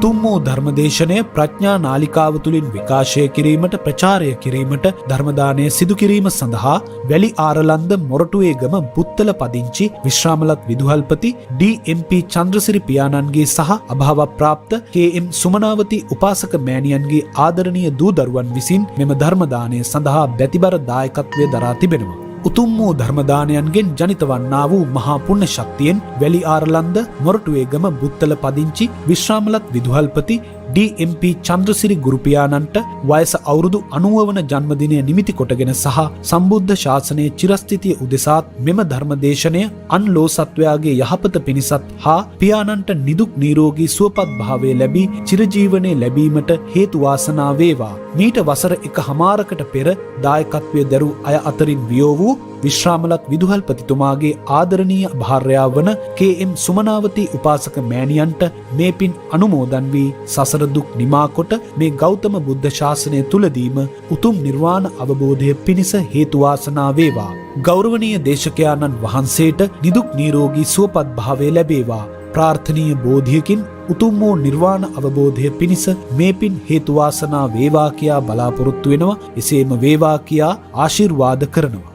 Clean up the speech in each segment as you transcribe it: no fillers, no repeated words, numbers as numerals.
උතුම් වූ ධර්මදේශනය ප්‍රඥා නාලිකාව තුළින් විකාශය කිරීමට ප්‍රචාරය කිරීමට ධර්මදානය සිදු කිරීම සඳහා වැලි ආරලන්ද මොරටුවේ ගම බුත්තල පදිංචි විශ්‍රාමලත් විදුහල්පති DMP චන්ද්‍රසිරි පියාණන්ගේ සහ අභාව ප්‍රාප්ත KM සුමනාවති උපාසක මෑණියන්ගේ ආදරණීය දූ දරුවන් විසින් මෙම ධර්මදානය සඳහා බැතිබර දායකත්වය දරා තිබෙනවා. උතුම් වූ ධර්මදානයන්ගෙන් ජනිත වන්නා වූ මහා පුණ්‍ය ශක්තියෙන් වැලි ආරලන්ද මොරටුවේ ගම බුත්තල පදිංචි විශ්‍රාමලත් විදුහල්පති DMP චන්ද්‍රසිරි ගුරුපියාණන්ට වයස අවුරුදු 90 වන ජන්මදිනය නිමිති කොටගෙන සහ සම්බුද්ධ ශාසනයේ චිරස්ථිතිය උදෙසාත් මෙම ධර්මදේශනය අන් ලෝ සත්වයාගේ යහපත පිණිසත් හා පියාණන්ට නිදුක් නිරෝගී සුවපත් භාවය ලැබී චිරජීවනයේ ලැබීමට හේතු වාසනා වේවා. මීට වසර 1.5කට පෙර දායකත්වයේ දරූ අය අතරින් වියෝ වූ විශ්‍රාමලත් විදුහල්පතිතුමාගේ ආදරණීය භාර්යාව වන KM සුමනාවති උපාසක මෑණියන්ට මේ පින් අනුමෝදන් වී සසර දුක් නිමා කොට මේ ගෞතම බුද්ධ ශාසනය තුලදීම උතුම් නිර්වාණ අවබෝධය පිණිස හේතු වාසනා වේවා. ගෞරවනීය දේශකයාණන් වහන්සේට නිදුක් නිරෝගී සුවපත් භාවය ලැබේවා. ප්‍රාර්ථනීය බෝධියකින් උතුම් වූ නිර්වාණ අවබෝධය පිණිස මේ පින් හේතු වාසනා වේවා කියා බලාපොරොත්තු වෙනවා. එසේම වේවා කියා ආශිර්වාද කරනවා.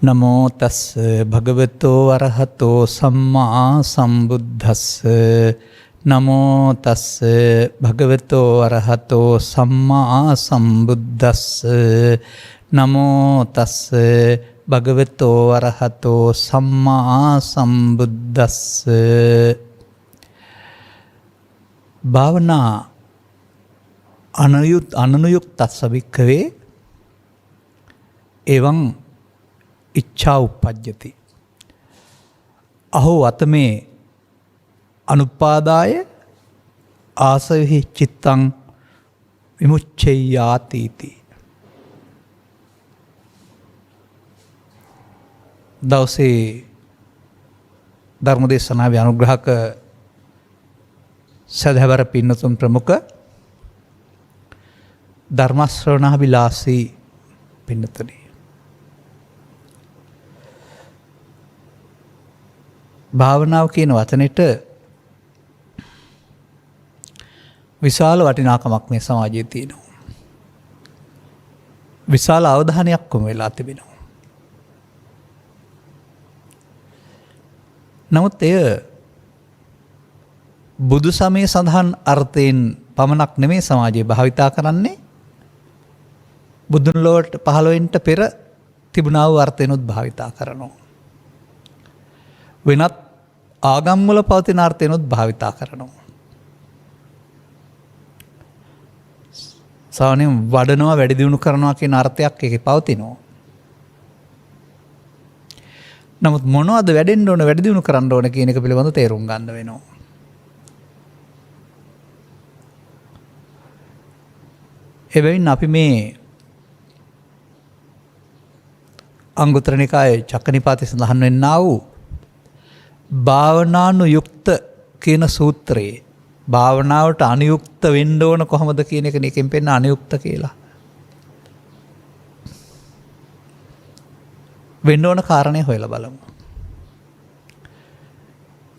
නමෝ තස් භගවතෝ අරහතෝ සම්මා සම්බුද්දස්ස. නමෝ තස් භගවතෝ අරහතෝ සම්මා සම්බුද්දස්ස. නමෝ තස් භගවතෝ අරහතෝ සම්මා සම්බුද්දස්ස. භාවනා අනනුයුක්තස්ස භික්ඛවේ එවං ඉච්ඡා උප්පජ්ජති. අහෝ අතමේ අනුපාදාය ආසවෙහි චිත්තං විමුච්ඡේයාතිති. දවසේ ධර්මදේශනාවේ අනුග්‍රහක සදහවර පින්නතුන් ප්‍රමුඛ ධර්ම ශ්‍රවණාභිලාෂී පින්නතුනි, භාවනාව කියන වචනෙට විශාල වටිනාකමක් මේ සමාජයේ තියෙනවා. විශාල අවධානයක් කොම වෙලා තිබෙනවා. නමුත් එය බුදු සමය සඳහන් අර්ථයෙන් පමණක් නෙමේ සමාජයේ භාවිතා කරන්නේ, බුදුන් ලොවට පහළ වෙන්න පෙර තිබුණා වූ අර්ථයෙන්ුත් භාවිතා කරනවා. වෙනත් ආගම්වල පවතින අර්ථයෙන්ුත් භාවිතා කරනවා. සාමාන්‍යයෙන් වඩනවා, වැඩි දියුණු කරනවා කියන අර්ථයක් ඒකේ පවතිනවා. නමුත් මොනවද වැඩෙන්න ඕන, වැඩි දියුණු කරන්න ඕන කියන එක පිළිබඳව තේරුම් ගන්න වෙනවා. එබැවින් අපි මේ අංගුත්තර නිකායේ චක්කනිපාතේ සඳහන් වෙන්නා වූ භාවනානුයුක්ත කියන සූත්‍රයේ භාවනාවට අනුයුක්ත වෙන්න ඕන කොහොමද කියන එක නිකෙන් පෙන්න අනුයුක්ත කියලා. වෙන්න ඕන කාරණේ හොයලා බලමු.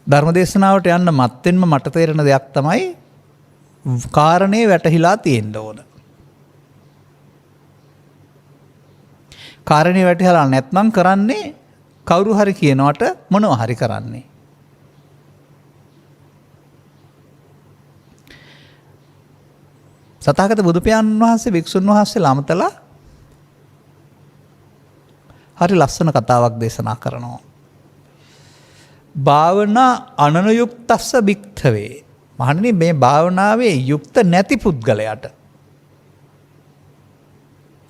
ධර්මදේශනාවට යන්න මත්තෙන්ම මට තේරෙන දෙයක් තමයි කාරණේ වැටහිලා තියෙන්න ඕන. කාරණේ වැටහිලා නැත්නම් කරන්නේ කවුරු හරි කියනවට මොනවා හරි කරන්නේ. සතහාගත බුදු පියාණන් වහන්සේ භික්ෂුන් වහන්සේලා අමතලා හරි ලස්සන කතාවක් දේශනා කරනවා. භාවනා අනනුයුක්තස්ස භික්ඛවේ. මහණෙනි, මේ භාවනාවේ යුක්ත නැති පුද්ගලයාට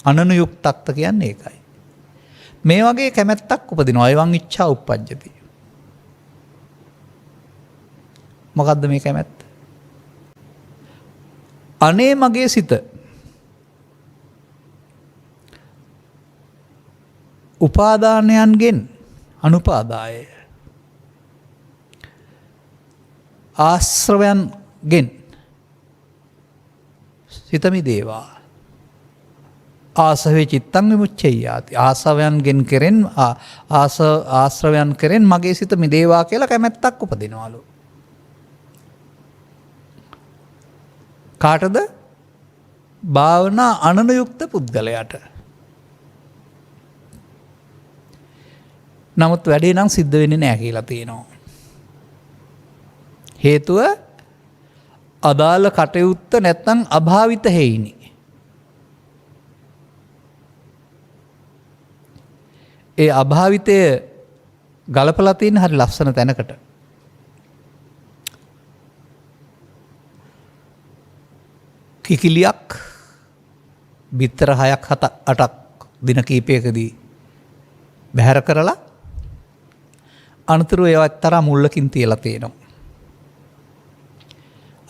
අනනුයුක්තක්ත කියන්නේ ඒකයි. මේ වගේ කැමැත්තක් උපදිනවා. එවං ඉච්ඡා උප්පජ්ජති. මොකද්ද මේ කැමැත්ත? අනේ මගේ සිත උපාදානයන්ගෙන් අනුපාදාය, ආශ්‍රවයන්ගෙන් සිත මිදේවා. ආසවේ චිත්තං විමුච්ඡේයාති. ආසවයන්ගෙන් කෙරෙන් ආශ්‍රවයන් කෙරෙන් මගේ සිත මිදේවා කියලා කැමැත්තක් උපදිනවලු. කාටද? භාවනා අනනුයුක්ත පුද්ගලයාට. නමුත් වැඩේ නම් සිද්ධ වෙන්නේ නැහැ කියලා තියෙනවා. හේතුව අදාළ කටයුත්ත නැත්නම් අභාවිත හේයිනි. ඒ අභාවිතය ගලපලා තියෙන හරි ලස්සන තැනකට. කිකිලියක් බිත්තර 6ක් 7ක් 8ක් දින කීපයකදී බැහැර කරලා අනතුරු ඒවත් තරම් මුල්ලකින් තියලා තියෙනවා.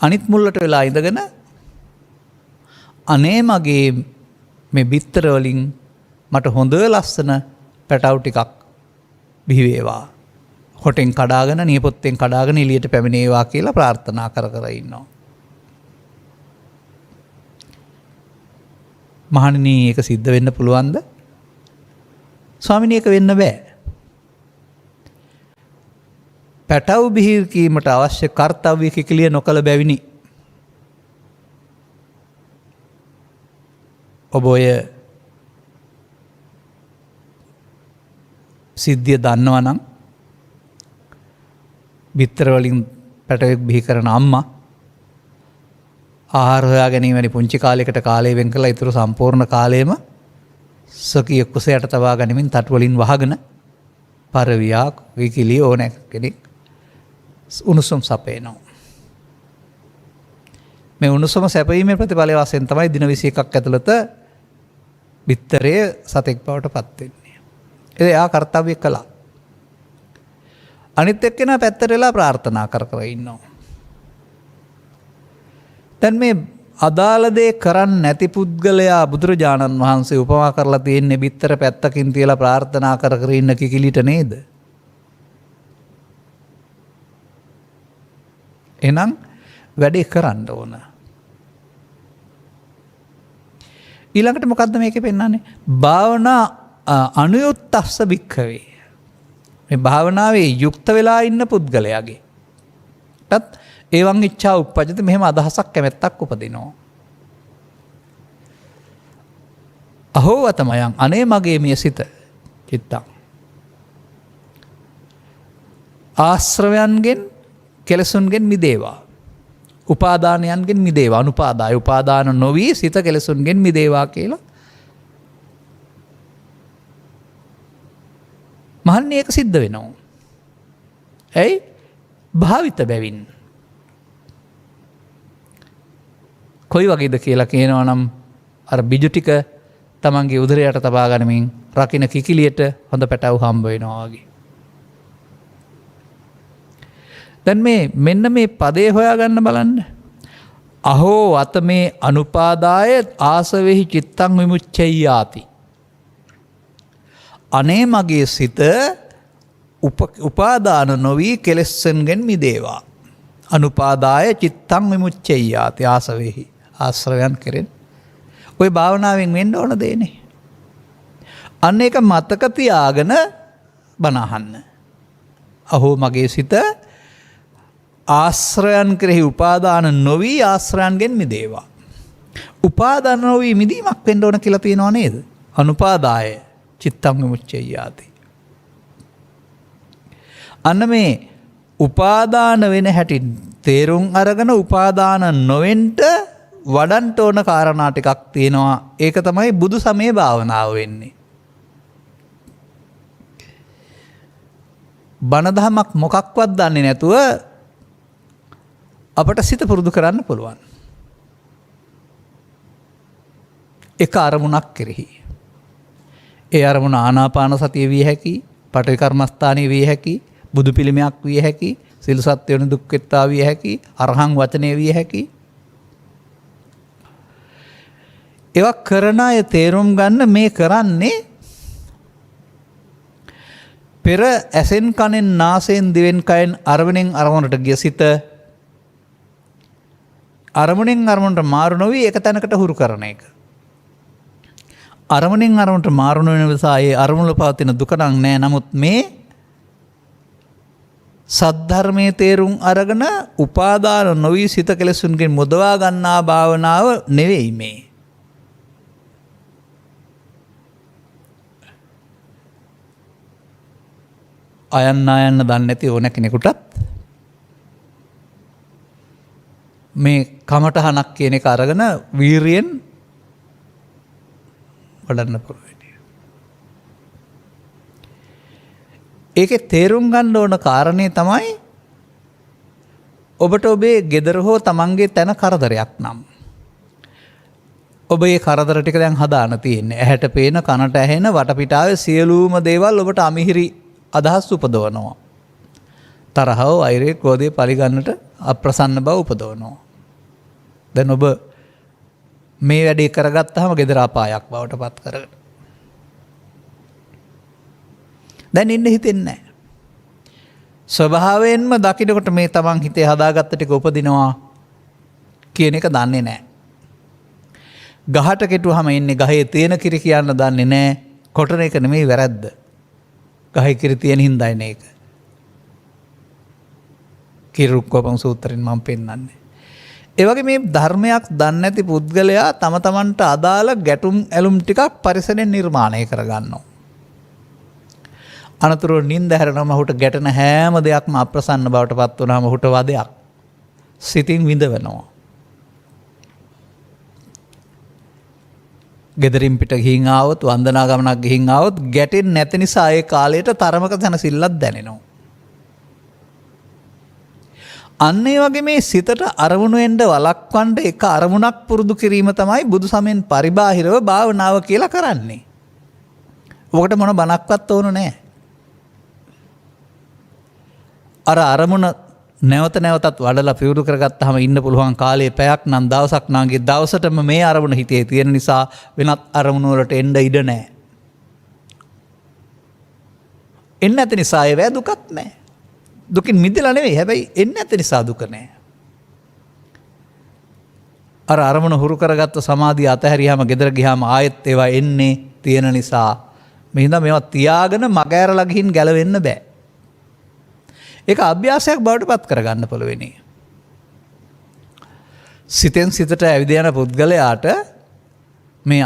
අනිත් මුල්ලට වෙලා ඉඳගෙන අනේ මගේ මේ බිත්තර වලින් මට හොඳ ලස්සන පැටව් ටිකක් බිහි වේවා. හොටෙන් කඩාගෙන නියපොත්තෙන් කඩාගෙන එළියට පැමිණේවා කියලා ප්‍රාර්ථනා කර කර ඉන්නවා. මහණෙනි ඒක සිද්ධ වෙන්න පුළුවන්ද? ස්වාමිනේ ඒක වෙන්න බෑ. පැටව් බිහි කීමට අවශ්‍ය කර්තව්‍ය කිකිලිය නොකළ බැවිනි. ඔබ ඔය සිද්ධිය දන්නවා නම් බිත්තර වලින් පැටවෙක් බිහි කරන අම්මා ආහාර හොයා ගැනීමේ පුංචි කාලයකට කාලය වෙන් කරලා ඊටු සම්පූර්ණ කාලයම සකිය කුසයට තබා ගැනීමෙන් තටු වලින් වහගෙන පරවියක් කිකිලිය ඕන කෙනෙක් උණුසුම් සපේනවා. මේ උණුසුම සැපීමේ ප්‍රතිඵලය වශයෙන් තමයි දින 21ක් ඇතුළත බිත්තරය සතෙක් බවට පත් වෙන්නේ. එයා කර්තව්‍ය කළා. අනිත් එක්කෙනා පැත්තට වෙලා ප්‍රාර්ථනා කර කර ඉන්නවා. දැන් මේ අදාළ දේ කරන්නේ නැති පුද්ගලයා බුදුරජාණන් වහන්සේ උපමා කරලා තියෙන්නේ බිත්තර පැත්තකින් තියලා ප්‍රාර්ථනා කර කර ඉන්න කිකිලිට නේද? එහෙනම් වැඩේ කරන්න ඕන. ඊළඟට මොකද්ද මේකේ පෙන්නන්නේ? භාවනා අනුයුක්තස්ස භික්ඛවේ. මේ භාවනාවේ යුක්ත වෙලා ඉන්න පුද්ගලයාගේ ටත් ඒවන් ඉච්ඡා උප්පජ්ජති, මෙහෙම අදහසක් කැමැත්තක් උපදිනවා. අහෝ වතමයන් අනේ මගේ මේ සිත චිත්තං ආශ්‍රවයන්ගෙන් කෙලසුන්ගෙන් මිදේවා, උපාදානයන්ගෙන් මිදේවා, අනුපාදාය උපාදාන නොවී සිත කෙලසුන්ගෙන් මිදේවා කියලා මහන්නේ ඒක සිද්ධ වෙනවා. ඇයි? භාවිත බැවින්. කොයි වගේද කියලා කියනවා නම් අර බිජු ටික තමන්ගේ උදරයට තබා ගනිමින් රකින්න කිකිලියට හොඳ පැටව් හම්බ වෙනවා වගේ. දැන් මෙන්න මේ පදේ හොයාගන්න බලන්න. අහෝ අත මේ අනුපාදාය ආසවෙහි චිත්තං විමුච්ඡයාති. අනේ මගේ සිත උපාදාන නොවී කෙලෙස්සන්ගෙන් මිදේවා. අනුපාදාය චිත්තං විමුච්ඡයාති ආසවෙහි. ආශ්‍රවයන් කෙරෙන් ඔය භාවනාවෙන් වෙන්න ඕන දෙන්නේ. අන්න ඒක මතක තියාගෙන බණ අහන්න. අහෝ මගේ සිත ආශ්‍රයන් කෙරෙහි උපාදාන නොවී ආශ්‍රයන්ගෙන් මිදේවා. උපාදාන නොවී මිදීමක් වෙන්න ඕන කියලා තියෙනව නේද? අනුපාදාය චිත්තං විමුච්ඡයාති. අන්න මේ උපාදාන වෙන හැටි තේරුම් අරගෙන උපාදාන නොවෙන්ට වඩන්ට ඕන කාරණා ටිකක් තියෙනවා. ඒක තමයි බුදු සමයේ භාවනාව වෙන්නේ. බණ දහමක් මොකක්වත් දන්නේ නැතුව අපට සිත පුරුදු කරන්න පුළුවන්. එක අරමුණක් කෙරෙහි. ඒ අරමුණ ආනාපාන සතිය විය හැකි, පඨවි කර්මස්ථානීය විය හැකි, බුදු පිළිමයක් විය හැකි, සිල් සත්‍යවන දුක්ඛිතා විය හැකි, අරහං වචනේ විය හැකි. ඒවා කරන අය තේරුම් ගන්න මේ කරන්නේ පෙර ඇසෙන් කනෙන් නාසයෙන් දිවෙන් කයෙන් අරමුණෙන් අරමුණට ගිය සිත අරමුණෙන් අරමුණට මාරු නොවී එක තැනකට හුරු කරන එක. අරමුණෙන් අරමුණට මාරු නොවන නිසා ඒ අරමුණ පවතින දුක නම් නෑ. නමුත් මේ සද්ධර්මයේ තේරුම් අරගෙන උපාදාන නොවි සිත කෙලෙසුන්ගෙන් මුදවා ගන්නා භාවනාව නෙවෙයි මේ. අයන්න දන්නේ නැති ඕන කෙනෙකුටත් මේ කමටහනක් කියන එක අරගෙන වීරියෙන් වඩන්න පුළුවන්. ඒකේ තේරුම් ගන්න ඕන කාරණේ තමයි ඔබට ඔබේ gedara හෝ තමන්ගේ තන කරදරයක් නම් ඔබ මේ කරදර ටික දැන් හදාන තියෙන්නේ. ඇහැට පේන, කනට ඇහෙන, වටපිටාවේ සියලුම දේවල් ඔබට අමිහිරි අදහස් උපදවනවා. තරහව, වෛරය, ක්‍රෝධය පරිගන්නට අප්‍රසන්න බව උපදවනවා. දැන් ඔබ මේ වැඩේ කරගත්තාම gedara අපායක් බවට පත් කරගන්න. දැන් ඉන්න හිතෙන්නේ නැහැ. ස්වභාවයෙන්ම දකින්නකොට මේ තමන් හිතේ හදාගත්ත ටික උපදිනවා කියන එක දන්නේ නැහැ. ගහට කෙටුවාම ඉන්නේ ගහේ තියෙන කිරි කියන්න දන්නේ නැහැ. කොටන එක නෙමෙයි වැරද්ද. ගහේ කිරි තියෙන හින්දා එන එක. කිරුක්කෝපම් සූත්‍රයෙන් මම පෙන්නන්නේ. ඒ වගේ මේ ධර්මයක් දන්නේ නැති පුද්ගලයා තම තමන්ට අදාළ ගැටුම් ඇලුම් ටිකක් පරිසරයෙන් නිර්මාණය කරගන්නවා. අනතුරුව නින්ද හැරෙනම ඔහුට ගැටෙන හැම දෙයක්ම අප්‍රසන්න බවට පත් වුණාම ඔහුට වදයක් සිතින් විඳවනවා. ගෙදරින් පිට ගිහින් ආවොත් වන්දනා ගමනක් ගිහින් ආවොත් ගැටෙන්නේ නැති නිසා ඒ කාලයට තරමක තනසිල්ලක් දැනෙනවා. අන්න ඒ වගේ මේ සිතට අරමුණු වෙන්න වළක්වන්න එක අරමුණක් පුරුදු කිරීම තමයි බුදු සමෙන් පරිබාහිරව භාවනාව කියලා කරන්නේ. ඔකට මොන බණක්වත් ඕන නැහැ. අර අරමුණ නැවත නැවතත් වඩලා පියුරු කරගත්තාම ඉන්න පුළුවන් කාලේ පැයක් නම් දවසක් නාගේ දවසටම මේ අරමුණ හිතේ තියෙන නිසා වෙනත් අරමුණු වලට එන්න ඉඩ නැහැ. එන්න නැති නිසා ඒ දුකක් නැහැ. දුකින් මිදෙලා නෙවෙයි, හැබැයි එන්න නැති නිසා දුක නැහැ. අර අරමුණ හුරු කරගත්ත සමාධිය අතහැරියාම ගෙදර ගියාම ආයෙත් ඒවා එන්නේ තියෙන නිසා මෙහිඳ මේවා තියාගෙන මගහැරලා ගිහින් ගැලවෙන්න බෑ. ඒක අභ්‍යාසයක් බවට පත් කරගන්න පුළුවනි. සිතෙන් සිතට ඇවිද යන පුද්ගලයාට මේ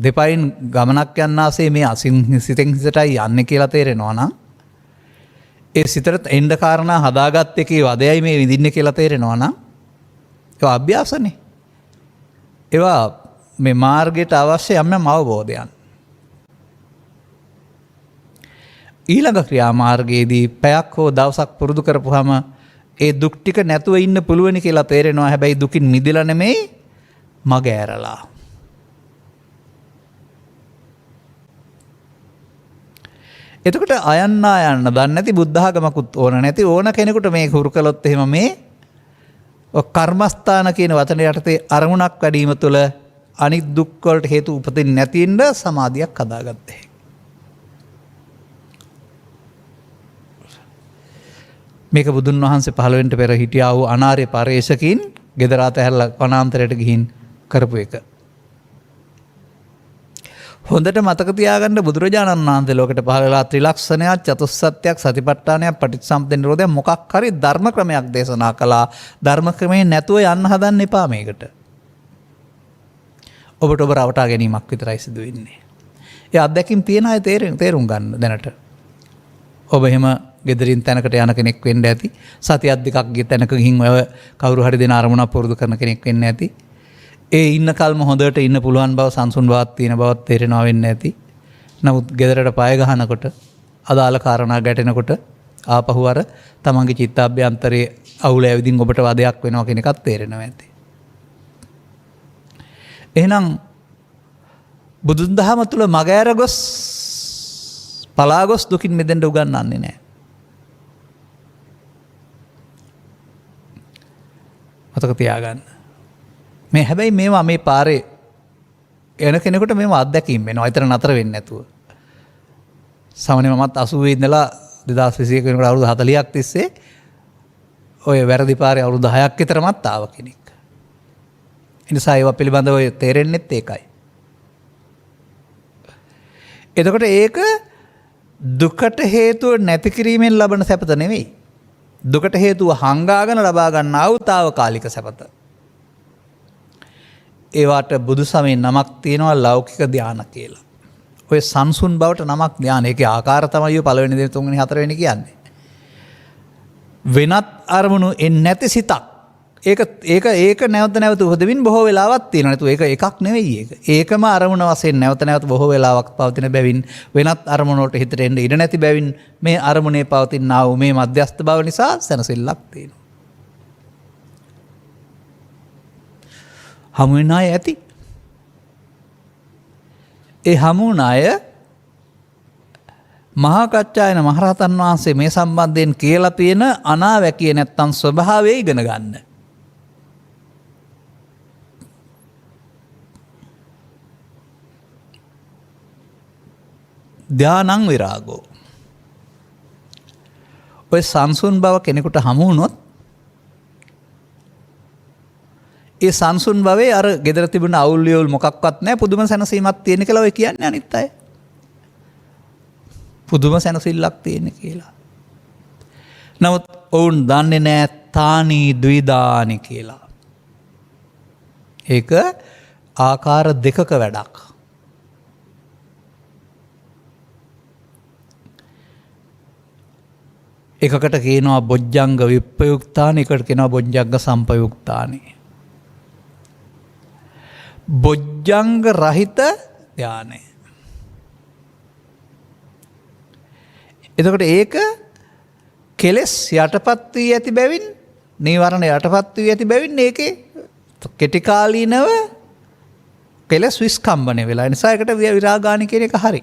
දෙපයින් ගමනක් යන්නාසේ මේ සිතෙන් සිතටයි යන්නේ කියලා තේරෙනවා නම් ඒ සිතට එන්න කාරණා හදාගත්ත එකේ වදයයි මේ විඳින්නේ කියලා තේරෙනවා නම් ඒවා අභ්‍යාසනේ. ඒවා මේ මාර්ගයට අවශ්‍ය යම් අවබෝධයන්. ඊළඟ ක්‍රියාමාර්ගයේදී පැයක් හෝ දවසක් පුරුදු කරපුවාම ඒ දුක් ටික නැතුව ඉන්න පුළුවනි කියලා තේරෙනවා. හැබැයි දුකින් මිදෙලා නෙමෙයි, මග ඇරලා. එතකොට යන්න දන්නේ නැති බුද්ධ ආගමකුත් ඕන නැති ඕන කෙනෙකුට මේ හුරු කළොත් එහෙම මේ කර්මස්ථාන කියන වචනේ යටතේ අරමුණක් වැඩිම තුළ අනිත් දුක් වලට හේතු උපදින්නේ නැති ඉන්න සමාධියක් හදාගත්තේ. මේක බුදුන් වහන්සේ 15 පෙර හිටියා වූ අනාර්ය පරේශකින් ගෙදර අතහැරලා වනාන්තරයට ගිහින් කරපු එක. හොඳට මතක තියාගන්න බුදුරජාණන් වහන්සේ ලෝකෙට පහළ වෙලා ත්‍රිලක්ෂණයක්, චතුස්සත්‍යයක්, සතිපට්ඨානයක්, පටිච්චසමුප්පාද නිරෝධයක් මොකක් හරි ධර්ම ක්‍රමයක් දේශනා කළා. ධර්ම ක්‍රමේ නැතුව යන්න හදන්න එපා මේකට. ඔබට ඔබ රවටා ගැනීමක් විතරයි සිදු වෙන්නේ. ඒ අත්දැකීම් තියන අය තේරුම් ගන්න දැනට. ඔබ එහෙම ගෙදරින් තැනකට යන කෙනෙක් වෙන්න ඇති. සතියක් දෙකක් ගිය තැනක ගිහින් ඔය කවුරු හරි දෙන අරමුණක් පුරුදු කරන කෙනෙක් වෙන්න ඇති. ඒ ඉන්න කල්ම හොඳට ඉන්න පුළුවන් බව, සංසුන් බවක් තියෙන බවක් තේරෙනවා වෙන්න ඇති. නමුත් ගෙදරට පය ගහනකොට අදාළ කාරණා ගැටෙනකොට ආපහු අර තමන්ගේ චිත්තාභ්‍යන්තරයේ අවුල ඇවිදින් ඔබට වදයක් වෙනවා කියන එකත් තේරෙනවා ඇති. එහෙනම් බුදුන් දහම තුල මගහැර ගොස් පලා ගොස් දුකින් මිදෙන්න උගන්වන්නේ නැහැ. මතක තියාගන්න. මේ හැබැයි මේවා මේ පාරේ එන කෙනෙකුට මේවා අත්දැකීම් වෙනවා. ඊතර නතර වෙන්නේ නැතුව. සාමාන්‍යයෙන් මමත් 80 ඉඳලා 2021 වෙනකොට අවුරුදු 40ක් තිස්සේ ඔය වැරදි පාරේ අවුරුදු 6ක් විතරමත් ආව කෙනෙක්. ඒ නිසා ඒවා පිළිබඳව තේරෙන්නෙත් ඒකයි. එතකොට ඒක දුකට හේතුව නැති කිරීමෙන් ලබන සැපත නෙවෙයි. දුකට හේතුව හංගාගෙන ලබා ගන්නා වූ తాවකාලික සැපත. ඒවට බුදු සමයේ නමක් තියෙනවා ලෞකික ධාන කියලා. ඔය සංසුන් බවට නමක් ධාන. ඒකේ ආකාර තමයි ඔය පළවෙනි දෙවෙනි තුන්වෙනි හතරවෙනි කියන්නේ. වෙනත් අරමුණු එන්නේ නැති සිතක්. ඒක නැවත නැවත උපදෙමින් බොහෝ වෙලාවක් තියෙනවා. නේද? ඒක එකක් නෙවෙයි ඒක. ඒකම අරමුණ වශයෙන් නැවත නැවත බොහෝ වෙලාවක් පවතින බැවින් වෙනත් අරමුණ වලට හිතට එන්න ඉඩ නැති බැවින් මේ අරමුණේ පවතිනා වූ මේ මධ්‍යස්ථ බව නිසා සැනසෙල්ලක් තියෙනවා. හමු වෙන අය ඇති. ඒ හමු වුණ අය මහා කච්චායන මහරහතන් වහන්සේ මේ සම්බන්ධයෙන් කියලා තියෙන අනාවැකිය නැත්තම් ස්වභාවය ඉගෙන ගන්න. ධානං විරාගෝ. ඔය සංසුන් බව කෙනෙකුට හමු වුණොත් ඒ සංසුන් භවයේ අර gedara තිබුණ අවුල් වියුල් මොකක්වත් නැහැ පුදුම සැනසීමක් තියෙන කියලා ඔය කියන්නේ අනිත් අය. පුදුම සැනසෙල්ලක් තියෙන කියලා. නමුත් ඔවුන් දන්නේ නැහැ තානි ද්විදානි කියලා. ඒක ආකාර දෙකක වැඩක්. එකකට කියනවා බොජ්ජංග විප්පයුක්තානි, එකට කියනවා බොජ්ජංග සම්පයුක්තානි. බොජ්ජංග රහිත ධානය. එතකොට ඒක කෙලෙස් යටපත් වී ඇති බැවින්, නීවරණ යටපත් වී ඇති බැවින් ඒකේ කෙටිකාලීනව කෙලෙස් විස්කම්බණය වෙලා. ඒ නිසා ඒකට විරාගානි කියන එක හරි.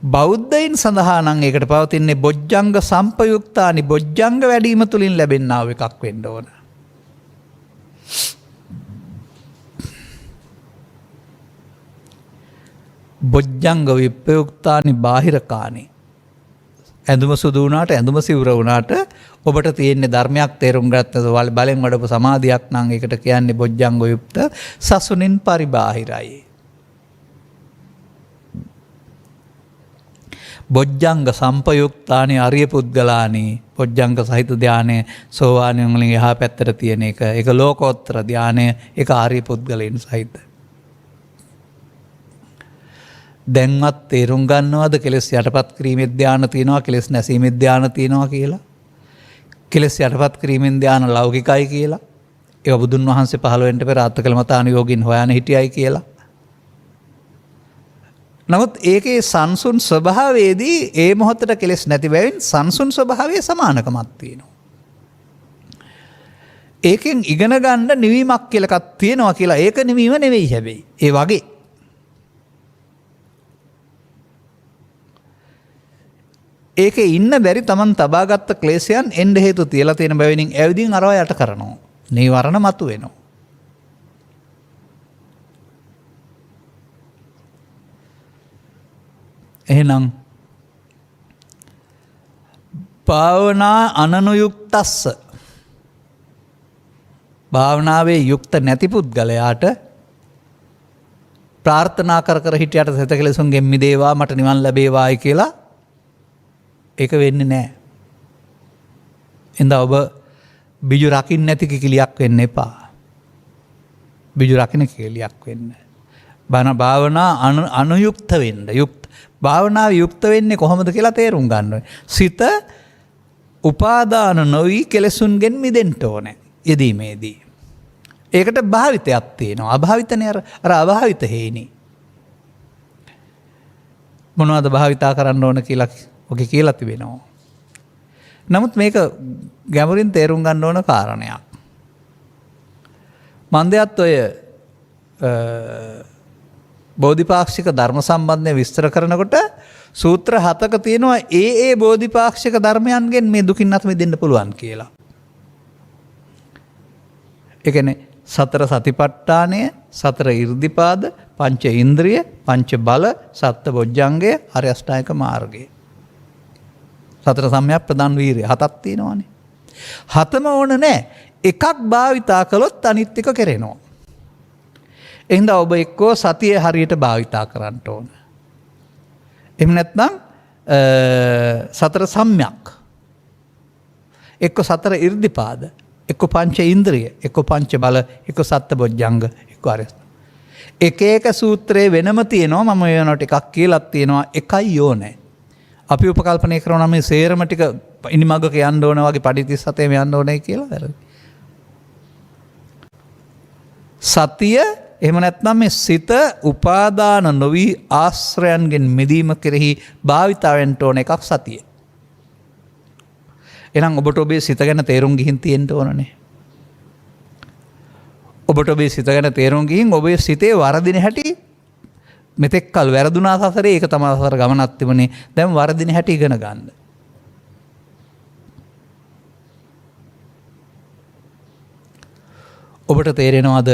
බෞද්ධයින් සඳහා නම් ඒකට පවතින්නේ බොජ්ජංග සම්පයුක්තානි, බොජ්ජංග වැඩිම තුලින් ලැබෙනා වූ එකක් වෙන්න ඕන. බොජ්ජංග විප්පයුක්තානි බාහිරකානි. ඇඳුම සුදු වුණාට ඇඳුම සිවුර වුණාට ඔබට තියෙන ධර්මයක් තේරුම් ගත්තද බලෙන් වඩපු සමාධියක් නම් ඒකට කියන්නේ බොජ්ජංග යුක්ත සසුනින් පරිබාහිරයි. බොජ්ජංග සම්පයුක්තානි අරිය පුද්ගලානි, බොජ්ජංග සහිත ධානය සෝවාන් වලින් එහා පැත්තට තියෙන එක. ඒක ලෝකෝත්තර ධානය, ඒක ආර්ය පුද්ගලයන් සහිත. දැන්වත් තේරුම් ගන්නවද කෙලෙස් යටපත් කිරීමේ ධානය තියෙනවා, කෙලෙස් නැසීමේ ධානය තියෙනවා කියලා? කෙලෙස් යටපත් කිරීමෙන් ධානය ලෞකිකයි කියලා? ඒක බුදුන් වහන්සේ 15 වෙනිට පෙර අත්කලමතාන යෝගින් හොයන හිටියයි කියලා? නමුත් ඒකේ සංසුන් ස්වභාවයේදී ඒ මොහොතට කෙලෙස් නැති බැවින් සංසුන් ස්වභාවයේ සමානකමක් තියෙනවා. ඒකෙන් ඉගෙන ගන්න නිවීමක් කියලා එකක් තියෙනවා කියලා. ඒක නිවීම නෙවෙයි හැබැයි. ඒ වගේ. ඒකේ ඉන්න බැරි Taman තබාගත්ත ක්ලේශයන් එන්න හේතු තියලා තියෙන බැවින් ඇවිදින් අරව යට කරනවා. නීවරණ මතු වෙනවා. එහෙනම් භාවනා අනනුයුක්තස්ස, භාවනාවේ යුක්ත නැති පුද්ගලයාට ප්‍රාර්ථනා කර කර හිටියට සෙත කෙලෙසුන්ගෙන් මිදේවා, මට නිවන් ලැබේවායි කියලා ඒක වෙන්නේ නැහැ. එහෙනම් ඔබ බිජු රකින්න නැති කිකිලියක් වෙන්න එපා. බිජු රකින්න කිකිලියක් වෙන්න. භාවනා අනුයුක්ත වෙන්න. භාවනාව යුක්ත වෙන්නේ කොහොමද කියලා තේරුම් ගන්න ඕනේ. සිත උපාදාන නොවි කෙලෙසුන්ගෙන් මිදෙන්න ඕනේ යෙදීමේදී. ඒකට භාවිතයක් තියෙනවා. අභාවිතනේ අර අභාවිත හේනේ. මොනවද භාවිතා කරන්න ඕන කියලා ඔකේ කියලා තිබෙනවා. නමුත් මේක ගැඹුරින් තේරුම් ගන්න ඕන කාරණයක්. මන්දයත් ඔය බෝධිපාක්ෂික ධර්ම සම්බන්ධයෙන් විස්තර කරනකොට සූත්‍ර 7ක තියෙනවා ඒ බෝධිපාක්ෂික ධර්මයන්ගෙන් මේ දුකින් අත මිදෙන්න පුළුවන් කියලා. ඒ කියන්නේ සතර සතිපට්ඨානය, සතර ඉර්ධිපාද, පංච ඉන්ද්‍රිය, පංච බල, සත්ත බොජ්ජංගය, හරි අෂ්ටාංගික මාර්ගය. සතර සම්‍යක් ප්‍රදාන් වීරිය 7ක් තියෙනවානේ. 7ම ඕන නැහැ. එකක් භාවිතා කළොත් අනිත් එක කෙරෙනවා. එහෙනම් ඔබ එක්කෝ සතිය හරියට භාවිතා කරන්න ඕන. එහෙම නැත්නම් සතර සම්‍යක්. එක්ක සතර ඉර්ධිපාද, එක්ක පංච ඉන්ද්‍රිය, එක්ක පංච බල, එක්ක සත්බොජ්ජංග, එක්ක අරියස්ත. එක එක සූත්‍රයේ වෙනම තියෙනවා. මම වෙනකොට එකක් කියලාත් තියෙනවා. එකයි ඕනේ. අපි උපකල්පනය කරනවා මේ සේරම ටික ඉනිමග්ගක යන්න ඕන වගේ පඩි 37ම යන්න ඕනේ කියලා වැරදි. සතිය එහෙම නැත්නම් මේ සිත උපාදාන නොවි ආශ්‍රයන්ගෙන් මිදීම කෙරෙහි භාවිතාවෙන්ට ඕන එකක් සතිය. එහෙනම් ඔබට ඔබේ සිත ගැන තේරුම් ගිහින් තියෙන්න ඕනනේ. ඔබට ඔබේ සිත ගැන තේරුම් ගිහින් ඔබේ සිතේ වරදින හැටි මෙතෙක් කල් වැරදුනා සසරේ ඒක තමයි සසර ගමනක් තිබුණේ. දැන් වරදින හැටි ඉගෙන ගන්න. ඔබට තේරෙනවද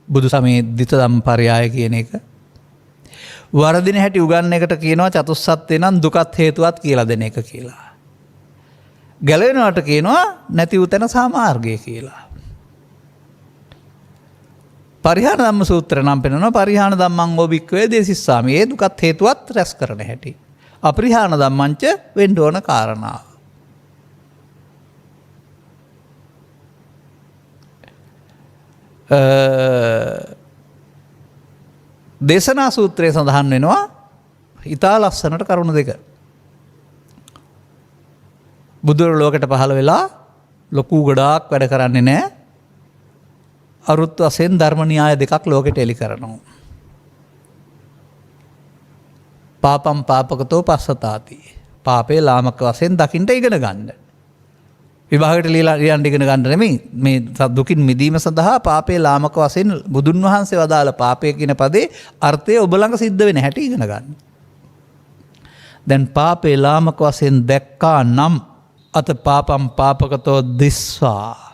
බුදු සමයේ දිත ධම්පරයය කියන එක? වරදින හැටි උගන්න එකට කියනවා චතුස්සත්ත්වේ නම් දුකත් හේතුවත් කියලා දෙන එක කියලා. ගැලවෙනවට කියනවා නැති වූ තැන සාමාර්ගය කියලා. පරිහාන ධම්ම සූත්‍ර නම් පෙන්වනවා පරිහාන ධම්මං ඕබික්කවේ දේසිස්සාමි. ඒ දුකත් හේතුවත් රැස් කරන හැටි. අපරිහාන ධම්මංච වෙන්න ඕන කාරණා. දේශනා සූත්‍රයේ සඳහන් වෙනවා ඉතා ලස්සනට කරුණු දෙක. බුදුර ලෝකෙට පහළ වෙලා ලොකු ගොඩාක් වැඩ කරන්නේ නැහැ. අරුත් වශයෙන් ධර්ම න්‍යාය දෙකක් ලෝකෙට එලි කරනවා. පාපම් පාපකතෝ පස්සතාති. පාපේ ලාමක වශයෙන් දකින්න ඉගෙන ගන්න. විභාගයට ලියන්න ඉගෙන ගන්න නෙමෙයි. මේ දුකින් මිදීම සඳහා පාපේ ලාමක වශයෙන් බුදුන් වහන්සේ වදාළ පාපය කියන පදේ අර්ථය ඔබ ළඟ සිද්ධ වෙන හැටි ඉගෙන ගන්න. දැන් පාපේ ලාමක වශයෙන් දැක්කා නම් අත පාපම් පාපකතෝ දිස්වා.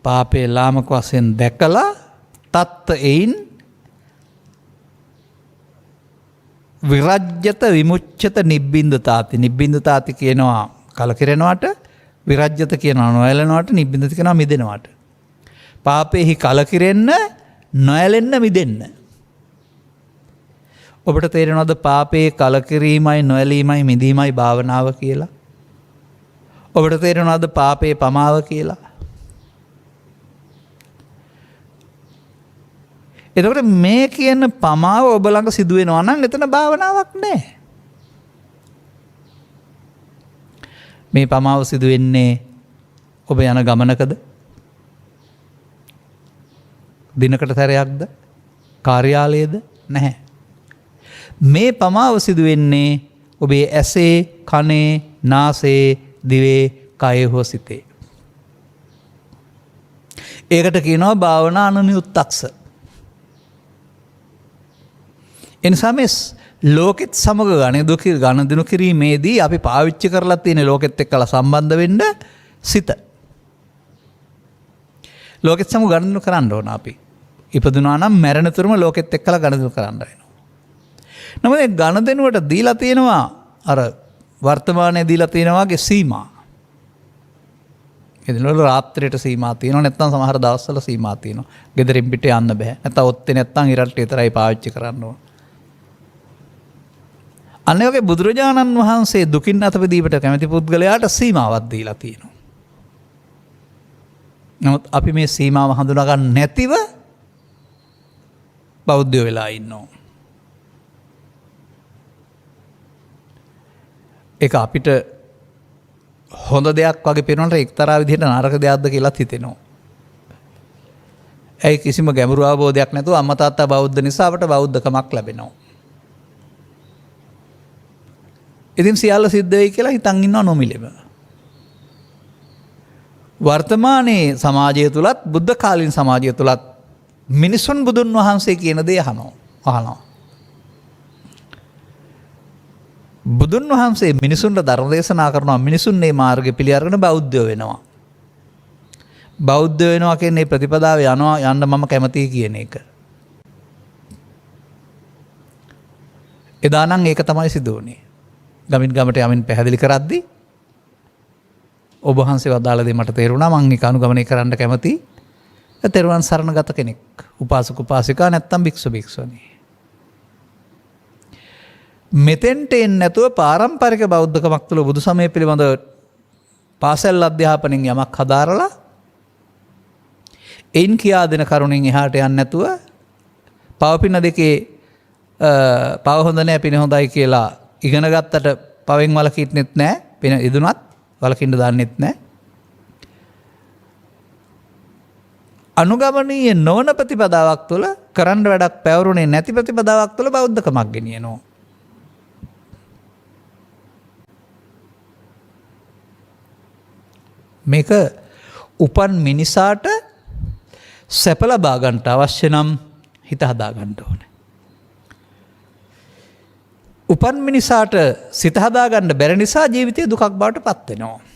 පාපේ ලාමක වශයෙන් දැකලා තත්ත එයින් විරජ්‍යත විමුච්ඡත නිබ්බින්දතාති. නිබ්බින්දතාති කියනවා කලකිරෙනවට, විරජ්‍යත කියනවා නොයැලෙනවට, නිබ්බින්දති කියනවා මිදෙනවට. පාපේහි කලකිරෙන්න, නොයැලෙන්න, මිදෙන්න. ඔබට තේරෙනවද පාපේ කලකිරීමයි නොයැලීමයි මිදීමයි භාවනාව කියලා? ඔබට තේරෙනවද පාපේ පමාව කියලා? එතකොට මේ කියන පමාව ඔබ ළඟ සිදු වෙනවා නම් එතන භාවනාවක් නැහැ. මේ පමාව සිදු වෙන්නේ ඔබ යන ගමනකද? දිනකට සැරයක්ද? කාර්යාලයේද? නැහැ. මේ පමාව සිදු වෙන්නේ ඔබේ ඇසේ, කනේ, නාසයේ, දිවේ, කයේ හෝ සිතේ. ඒකට කියනවා භාවනා අනුනියුක්තක්ෂ. එනිසා මේ ලෝකෙත් සමග ගණදිනු කිරීමේදී අපි පාවිච්චි කරලා තියෙන ලෝකෙත් එක්කලා සම්බන්ධ වෙන්න සිත. ලෝකෙත් සමග ගණදිනු කරන්න ඕන අපි. ඉපදුනා නම් මැරෙන තුරුම ලෝකෙත් එක්කලා ගණදිනු කරන්න වෙනවා. නමුත් මේ ගණදිනුවට දීලා තියෙනවා අර වර්තමානයේ දීලා තියෙනවාගේ සීමා. ඒ දිනවල රාත්‍රියට සීමා තියෙනවා, නැත්නම් සමහර දවස්වල සීමා තියෙනවා. ගෙදරින් පිට යන්න බෑ. නැත්නම් ඔත්තේ නැත්නම් ඉරට්ට විතරයි පාවිච්චි කරන්න ඕන. අනේ වගේ බුදුරජාණන් වහන්සේ දුකින් අත මිදීමට කැමති පුද්ගලයාට සීමාවක් දීලා තියෙනවා. නමුත් අපි මේ සීමාව හඳුනා ගන්න නැතිව බෞද්ධයෝ වෙලා ඉන්නවා. ඒක අපිට හොඳ දෙයක් වගේ පේනකොට එක්තරා විදිහට නරක දෙයක්ද කියලා හිතෙනවා. ඒ කිසිම ගැඹුරු අවබෝධයක් නැතුව අම්මා තාත්තා බෞද්ධ නිසා අපට බෞද්ධකමක් ලැබෙනවා. ඉතින් සියල්ල සිද්ධ වෙයි කියලා හිතන් ඉන්නව නොමිලෙම. වර්තමානයේ සමාජය තුලත් බුද්ධ කාලීන සමාජය තුලත් මිනිසුන් බුදුන් වහන්සේ කියන දේ අහනවා. බුදුන් වහන්සේ මිනිසුන්ට ධර්ම දේශනා කරනවා. මිනිසුන් මේ මාර්ගය පිළි අරගෙන බෞද්ධයෝ වෙනවා. බෞද්ධ වෙනවා කියන්නේ ප්‍රතිපදාවේ යන්න මම කැමතියි කියන එක. එදා නම් ඒක තමයි සිදු වුණේ. ගමින් ගමට යමින් පැහැදිලි කරද්දී ඔබ වහන්සේ වදාළ දේ මට තේරුණා. මම ඒක අනුගමනය කරන්න කැමතියි. තෙරුවන් සරණ ගත කෙනෙක්. උපාසක උපාසිකා නැත්තම් භික්ෂු භික්ෂුණී. මෙතෙන්ට එන්නේ නැතුව පාරම්පරික බෞද්ධකමක් තුළ බුදු සමය පිළිබඳව පාසල් අධ්‍යාපනයෙන් යමක් හදාරලා එයින් කියා දෙන කරුණෙන් එහාට යන්නේ නැතුව පවපින දෙකේ පව හොඳ නැහැ පින හොඳයි කියලා ඉගෙන ගත්තට පවෙන් වලකින්නෙත් නැහැ. පින ඉදුණත් වලකින්න දාන්නෙත් නැහැ. අනුගමනීය නොවන ප්‍රතිපදාවක් තුළ කරන්න වැඩක් පැවරුනේ නැති ප්‍රතිපදාවක් තුළ බෞද්ධකමක් ගෙනියනවා. මේක උපන් මිනිසාට සැප ලබා ගන්නට අවශ්‍ය නම් හිත හදා ගන්න ඕනේ. උපන් මිනිසාට සිත හදා ගන්න බැරි නිසා ජීවිතේ දුකක් බවට පත් වෙනවා.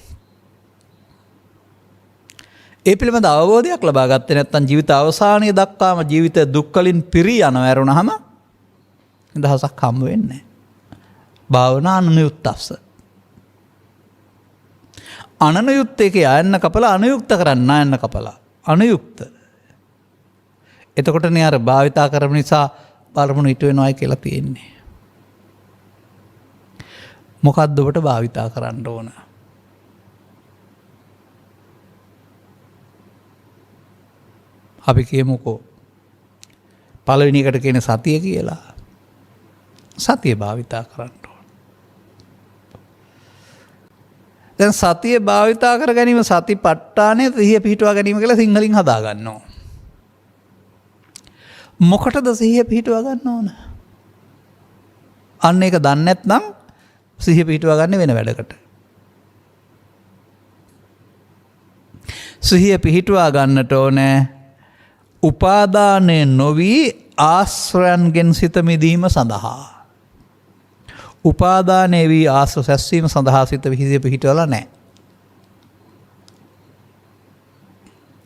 ඒ පිළිබඳ අවබෝධයක් ලබා ගත්තේ නැත්නම් ජීවිත අවසානයේ දක්වාම ජීවිත දුක් වලින් පිරී යනවරුණාම දහසක් හම්බ වෙන්නේ නැහැ. භාවනා අනුයුක්තස්ස. අනනුයුක්ත එකේ ආයන්න කපලා අනුයුක්ත කරන්න ආයන්න කපලා අනුයුක්ත. එතකොටනේ අර භාවිතා කරන නිසා බලමුණු ඊට වෙනවයි කියලා තියෙන්නේ. මොකක්ද ඔබට භාවිතා කරන්න ඕන? අපි කියමුකෝ පළවෙනි එකට කියන සතිය කියලා. සතිය භාවිතා කරන්න ඕන. දැන් සතිය භාවිතා කර ගැනීම සතිපට්ඨානය සිහිය පිහිටුවා ගැනීම කියලා සිංහලින් හදා ගන්නවා. මොකටද සිහිය පිහිටුවා ගන්න ඕන? අන්න ඒක දන්නේ නැත්නම් සිහිය පිහිටුවා ගන්න වෙන වැඩකට. සිහිය පිහිටුවා ගන්නට ඕනේ උපාදානය නොවී ආශ්‍රයන්ගෙන් සිත මිදීම සඳහා. උපාදානය වී ආශ්‍රව සැස්වීම සඳහා සිත විහිදිය පිහිටවලා නැහැ.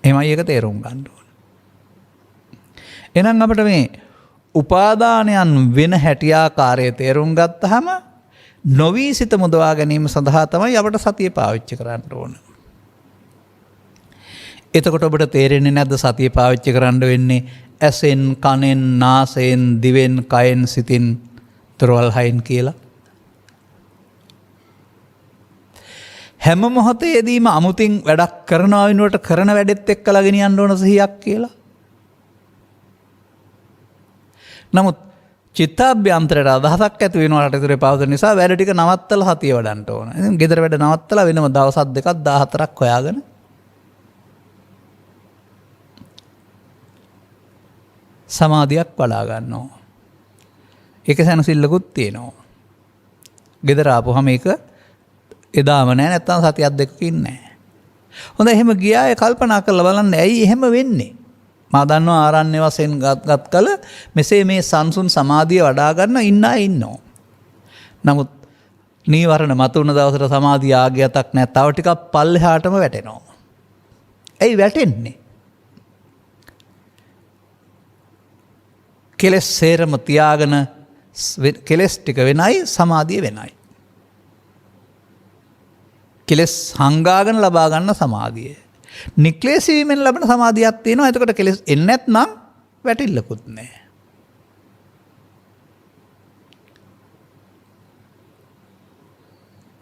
එමයි ඒක තේරුම් ගන්න ඕන. එහෙනම් අපිට මේ උපාදානයන් වෙන හැටියාකාරය තේරුම් ගත්තාම නොවී සිත මුදවා ගැනීම සඳහා තමයි අපිට සතිය පාවිච්චි කරන්න ඕන. එතකොට ඔබට තේරෙන්නේ නැද්ද සතිය පාවිච්චි කරන්න වෙන්නේ ඇසෙන්, කනෙන්, නාසයෙන්, දිවෙන්, කයෙන්, සිතින්, තරවල් හයින් කියලා? හැම මොහොතේදීම අමුතින් වැඩක් කරනවා වෙනුවට කරන වැඩෙත් එක්කලා ගෙනියන්න ඕන සිහියක් කියලා. නමුත් චිත්තාභ්‍යන්තරයට අදහසක් ඇති වෙනවා රටේ පවතින නිසා වැඩ ටික නවත්තලා සතිය වඩන්න ඕන. ඉතින් ගෙදර වැඩ නවත්තලා වෙනම දවසක් දෙකක් 14ක් හොයාගෙන සමාධියක් වඩා ගන්නවා. ඒක සැනසෙල්ලකුත් තියෙනවා. ගෙදර ආපුවම මේක එදාම නෑ නැත්තම් සතියක් දෙකක ඉන්නේ නෑ. හොඳයි එහෙම ගියා ඒ කල්පනා කරලා බලන්න ඇයි එහෙම වෙන්නේ? මා දන්නවා ආරණ්‍ය වශයෙන් ගත් කල මෙසේ මේ සංසුන් සමාධිය වඩා ගන්න ඉන්න අය ඉන්නවා. නමුත් නීවරණ මතුවන දවසට සමාධිය ආගියතක් නෑ. තව ටිකක් පල්ලෙහාටම වැටෙනවා. ඇයි වැටෙන්නේ? කෙලෙස් සේරම තියාගෙන කෙලෙස් ටික වෙනයි සමාධිය වෙනයි. කෙලෙස් හංගාගෙන ලබා ගන්න සමාධිය. නික්ලේශී වීමෙන් ලැබෙන සමාධියක් තියෙනවා. එතකොට කෙලෙස් එන්නේ නැත්නම් වැටිල්ලකුත් නැහැ.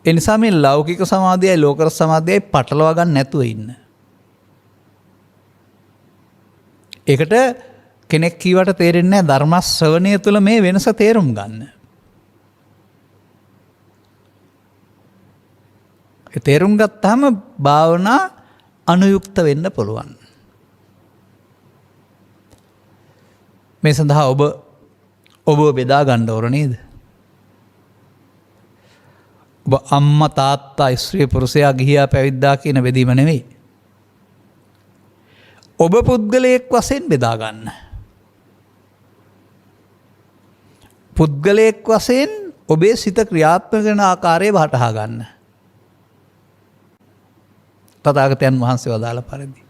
ඒ නිසා මේ ලෞකික සමාධියයි ලෝකර සමාධියයි පටලවා ගන්න නැතුව ඉන්න. ඒකට කෙනෙක් කීවට තේරෙන්නේ නැහැ ධර්ම ශ්‍රවණය තුළ මේ වෙනස තේරුම් ගන්න. ඒ තේරුම් ගත්තාම භාවනා අනුයුක්ත වෙන්න පුළුවන්. මේ සඳහා ඔබ බෙදා ගන්න ඕන නේද? ඔබ අම්මා තාත්තා ස්ත්‍රී පුරුෂයා ගිහියා පැවිද්දා කියන බෙදීම නෙවෙයි. ඔබ පුද්ගලයෙක් වශයෙන් බෙදා ගන්න. පුද්ගලයෙක් වශයෙන් ඔබේ සිත ක්‍රියාත්මක කරන ආකාරය වටහා ගන්න. තථාගතයන් වහන්සේ වදාළ පරිදි.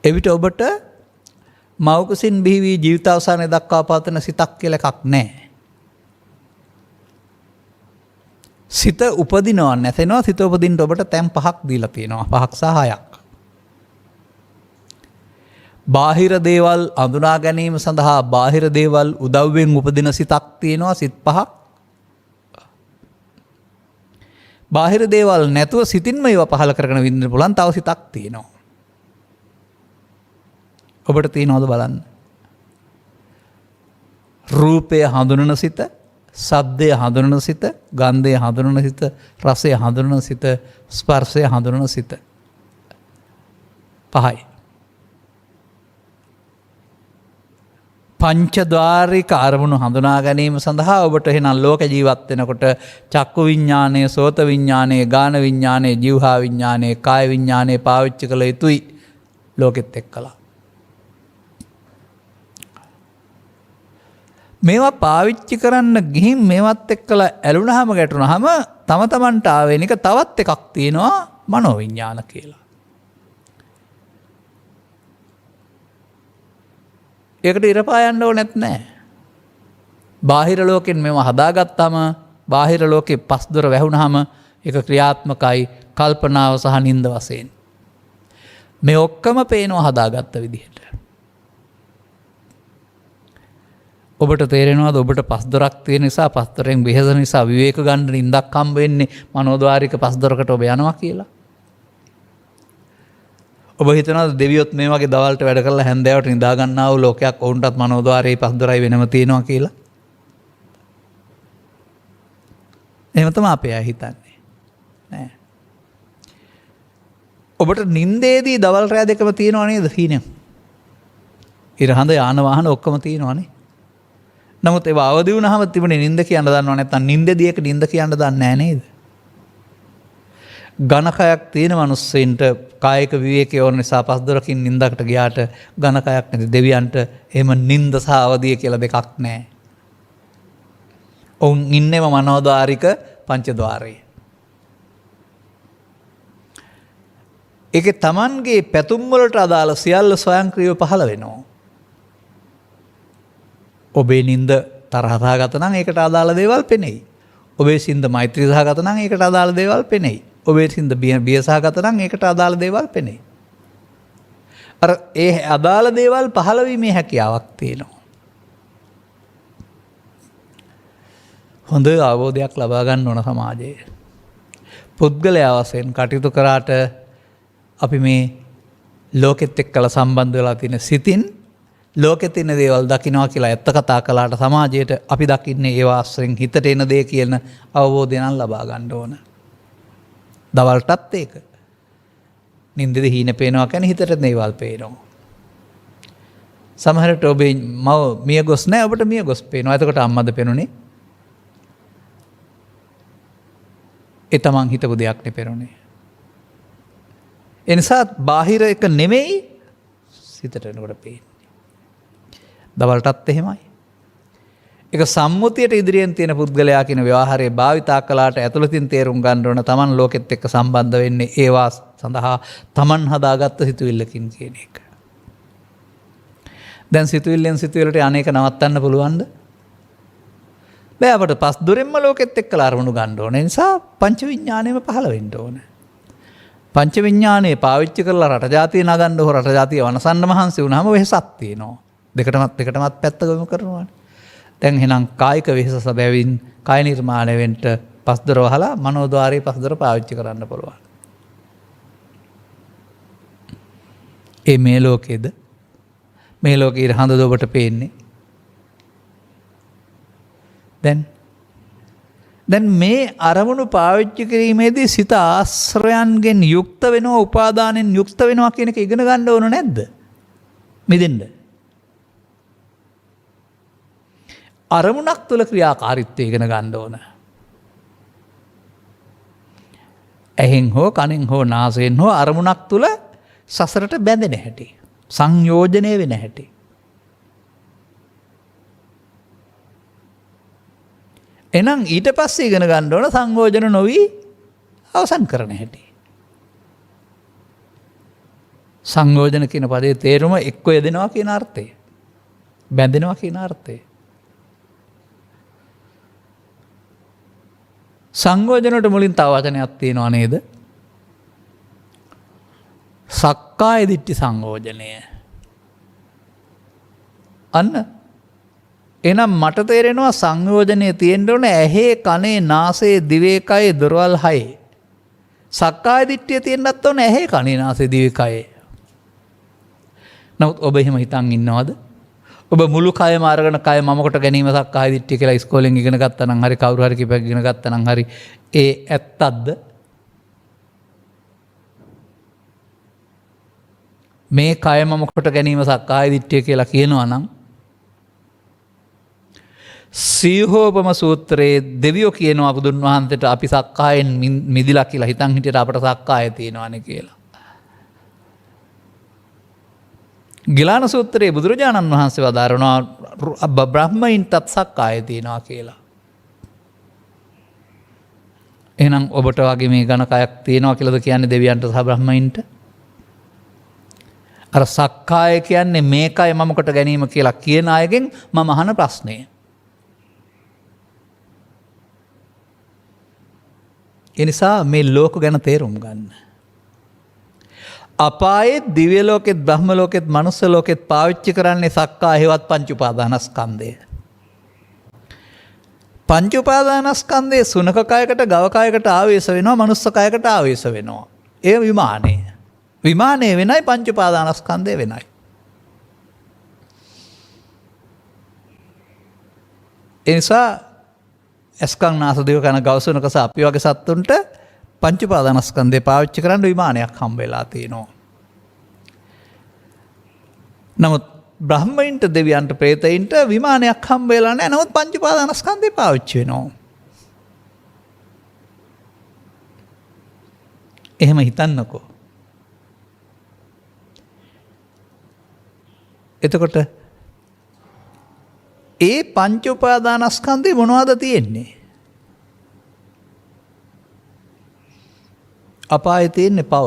එවිට ඔබට මව්කුසින් බිහි වී ජීවිතාවසානයේ දක්වා පවතින සිතක් කියලා එකක් නැහැ. සිත උපදිනවා නැතෙනවා. සිත උපදින්න ඔබට තැන් 5ක් දීලා තියෙනවා. 5ක් සහ 6ක්. බාහිර දේවල් අඳුනා ගැනීම සඳහා බාහිර දේවල් උදව්වෙන් උපදින සිතක් තියෙනවා සිත් පහක්. බාහිර දේවල් නැතුව සිතින්ම ඒවා පහල කරගෙන විඳින්න පුළුවන් තව සිතක් තියෙනවා. ඔබට තියෙනවද බලන්න. රූපය හඳුනන සිත, ශබ්දය හඳුනන සිත, ගන්ධය හඳුනන සිත, රසය හඳුනන සිත, ස්පර්ශය හඳුනන සිත. පහයි. පංචද්වාරික අරමුණු හඳුනා ගැනීම සඳහා ඔබට එහෙනම් ලෝක ජීවත් වෙනකොට චක්කු විඤ්ඤාණය, සෝත විඤ්ඤාණය, ගාන විඤ්ඤාණය, જીවහා විඤ්ඤාණය, කාය විඤ්ඤාණය පාවිච්චි කළ යුතුයි ලෝකෙත් එක්කලා. මේවා පාවිච්චි කරන්න ගිහින් මේවත් එක්කලා ඇලුනහම ගැටුනහම තම තමන්ට ආවෙනික තවත් එකක් තියෙනවා මනෝවිඤ්ඤාණ කියලා. ඒකට ඉරපායන්න ඕනෙත් නැහැ. බාහිර ලෝකෙන් මේව හදාගත්තාම බාහිර ලෝකේ පස්දොර වැහුනහම ඒක ක්‍රියාත්මකයි කල්පනාව සහ නින්ද වශයෙන්. මේ ඔක්කොම පේනවා හදාගත්ත විදිහට. ඔබට තේරෙනවද ඔබට පස්දොරක් තියෙන නිසා පස්දොරෙන් බෙහෙස නිසා විවේක ගන්න නින්දක් හම්බ වෙන්නේ මනෝද්වාරික පස්දොරකට ඔබ යනවා කියලා? ඔබ හිතනවාද දෙවියොත් මේ වගේ දවල්ට වැඩ කරලා හැන්දෑවට නිදා ගන්නා වූ ලෝකයක් ඔවුන්ටත් මනෝද්වාරයේ පස්දොරයි වෙනම තියෙනවා කියලා? එහෙම තමයි අපේ අය හිතන්නේ. නෑ. ඔබට නින්දේදී දවල් රැය දෙකම තියෙනව නේද හීනෙන්? ඉරහඳ යාන වාහන ඔක්කොම තියෙනවනේ. නමුත් ඒව අවදි වුණාම තිබුණේ නින්ද කියන්න දන්නව නැත්නම් නින්දදී එක නින්ද කියන්න දන්නේ නැහැ නේද? ඝනකයක් තියෙන මිනිස්සෙන්ට කායික විවේකයේ ඕන නිසා පස්දොරකින් නින්දකට ගියාට ඝනකයක් නැති දෙවියන්ට එහෙම නින්ද සහ අවදිය කියලා දෙකක් නැහැ. ඔවුන් ඉන්නේම මනෝද්වාරික පංචද්වාරයේ. ඒකේ Tamanගේ පැතුම් වලට අදාළ සියල්ල ස්වයංක්‍රීයව පහළ වෙනවා. ඔබේ නින්ද තරහ සහගත නම් ඒකට අදාළ දේවල් පෙනෙයි. ඔබේ සින්ද මෛත්‍රී සහගත නම් ඒකට අදාළ දේවල් පෙනෙයි. ඔබේ සින්ද බිය සහගත නම් ඒකට අදාළ දේවල් පෙනෙයි. අර ඒ අදාළ දේවල් පහළ වීමේ හැකියාවක් තියෙනවා. හොඳ අවබෝධයක් ලබා ගන්න ඕන සමාජයේ. පුද්ගලයා වශයෙන් කටයුතු කරාට අපි මේ ලෝකෙත් එක්කලා සම්බන්ධ වෙලා තියෙන සිතින් ලෝකෙ තියෙන දේවල් දකින්නවා කියලා ඇත්ත කතා කළාට සමාජයට අපි දකින්නේ ඒවා ආශ්‍රයෙන් හිතට එන දේ කියන අවබෝධය නම් ලබා ගන්න ඕන. දවල්ටත් ඒක. නින්දේදී හීන පේනවා කියන්නේ හිතට දේවල් පේනවා. සමහරට ඔබේ මව මිය ගොස් නැහැ ඔබට මිය ගොස් පේනවා. එතකොට අම්මද පේනුනේ. ඒ තමන් හිතපු දෙයක් නේ පේරුනේ. ඒ නිසා බාහිර එක නෙමෙයි සිතට එනකොට පේන්නේ. දවල්ටත් එහෙමයි. ඒක සම්මුතියට ඉදිරියෙන් තියෙන පුද්ගලයා කියන ව්‍යවහාරයේ භාවිතා කළාට ඇතුළතින් තේරුම් ගන්න ඕන තමන් ලෝකෙත් එක්ක සම්බන්ධ වෙන්නේ ඒවා සඳහා තමන් හදාගත්ත සිතුවිල්ලකින් කියන එක. දැන් සිතුවිල්ලෙන් සිතුවිල්ලට අනේක නවත්තන්න පුළුවන්ද? බෑ. අපට පස් දොරෙන්ම ලෝකෙත් එක්කලා අරමුණු ගන්න ඕන. ඒ නිසා පංච විඥාණයම පහළ වෙන්න ඕන. පංච විඥාණය පාවිච්චි කරලා රට ජාතිය නගන්න හෝ රට ජාතිය වනසන්න මහන්සි වුණාම වෙහසක් තියෙනවා. දෙකටමත් පැත්ත ගොමු කරනවානේ. දැන් එහෙනම් කායික වෙහස සැබෑවින් කාය නිර්මාණය වෙන්න පස්දොර වහලා මනෝද්වාරයේ පස්දොර පාවිච්චි කරන්න පුළුවන්. ඒ මේ ලෝකේද මේ ලෝකේ හඳ ඔබට පේන්නේ. දැන් මේ අරමුණු පාවිච්චි කිරීමේදී සිත ආශ්‍රයන්ගෙන් යුක්ත වෙනවා උපාදානෙන් යුක්ත වෙනවා කියන එක ඉගෙන ගන්න ඕන නැද්ද? මිදෙන්න. අරමුණක් තුළ ක්‍රියාකාරීත්වය ඉගෙන ගන්න ඕන. ඇහෙන් හෝ කනෙන් හෝ නාසයෙන් හෝ අරමුණක් තුළ සසරට බැඳෙන හැටි. සංයෝජනය වෙන හැටි. එනම් ඊට පස්සේ ඉගෙන ගන්න ඕන සංයෝජන නොවි අවසන් කරන හැටි. සංයෝජන කියන පදේ තේරුම එක්ක යෙදෙනවා කියන අර්ථය. බැඳෙනවා කියන අර්ථය. සංයෝජනට මුලින් තව වචනයක් තියෙනවා නේද? සක්කාය දිට්ඨි සංයෝජනය. අන්න එහෙනම් මට තේරෙනවා සංයෝජනයේ තියෙන්න ඕන ඇහි කනේ නාසයේ දිවේ කයේ දොරවල් හයේ. සක්කාය දිට්ඨිය තියෙන්නත් ඕන ඇහි කනේ නාසයේ දිවේ කයේ. නමුත් ඔබ එහෙම හිතන් ඉන්නවද? ඔබ මුළු කයම අරගෙන කය මමකට ගැනීම සක්කාය දිට්ඨිය කියලා ඉස්කෝලෙන් ඉගෙන ගත්තා නම් හරි කවුරු හරි කිව්වක් ඉගෙන ගත්තා නම් හරි ඒ ඇත්තක්ද? මේ කය මමකට ගැනීම සක්කාය දිට්ඨිය කියලා කියනවා නම් සීහෝපම සූත්‍රයේ දෙවියෝ කියනවා බුදුන් වහන්සේට අපි සක්කායෙන් මිදිලා කියලා හිතන් හිටියට අපට සක්කාය තියෙනවානේ කියලා. ගිලාන සූත්‍රයේ බුදුරජාණන් වහන්සේ වදාරනවා බ්‍රහ්මයින්ටත් සක්කාය තියෙනවා කියලා. එහෙනම් ඔබට වගේ මේ ඝන කයක් තියෙනවා කියලාද කියන්නේ දෙවියන්ට සහ බ්‍රහ්මයින්ට? අර සක්කාය කියන්නේ මේකයි මමකට ගැනීම කියලා කියන අයගෙන් මම අහන ප්‍රශ්නය. එනිසා මේ ලෝක ගැන තේරුම් ගන්න. අපායෙත් දිව්‍ය ලෝකෙත් බ්‍රහ්ම ලෝකෙත් මනුස්ස ලෝකෙත් පාවිච්චි කරන්නේ සක්කාය හේවත් පංච උපාදානස්කන්ධය. පංච උපාදානස්කන්ධයේ සුනක කයකට ගව කයකට ආවේශ වෙනවා මනුස්ස කයකට ආවේශ වෙනවා. ඒ විමානය. විමානය වෙනයි පංච උපාදානස්කන්ධය වෙනයි. ඒ නිසා ඇස්කම් නාස දිව කන ගව සුනක සහ අපි වගේ සත්තුන්ට පංච උපාදානස්කන්ධය පාවිච්චි කරන්න විමානයක් හම්බ වෙලා තියෙනවා. නමුත් බ්‍රහ්මයින්ට දෙවියන්ට ප්‍රේතයින්ට විමානයක් හම්බ වෙලා නැහැ. නමුත් පංච උපාදානස්කන්ධය පාවිච්චි වෙනවා. එහෙම හිතන්නකෝ. එතකොට ඒ පංච උපාදානස්කන්ධය මොනවද තියෙන්නේ? අපායේ තියෙන්නේ පව.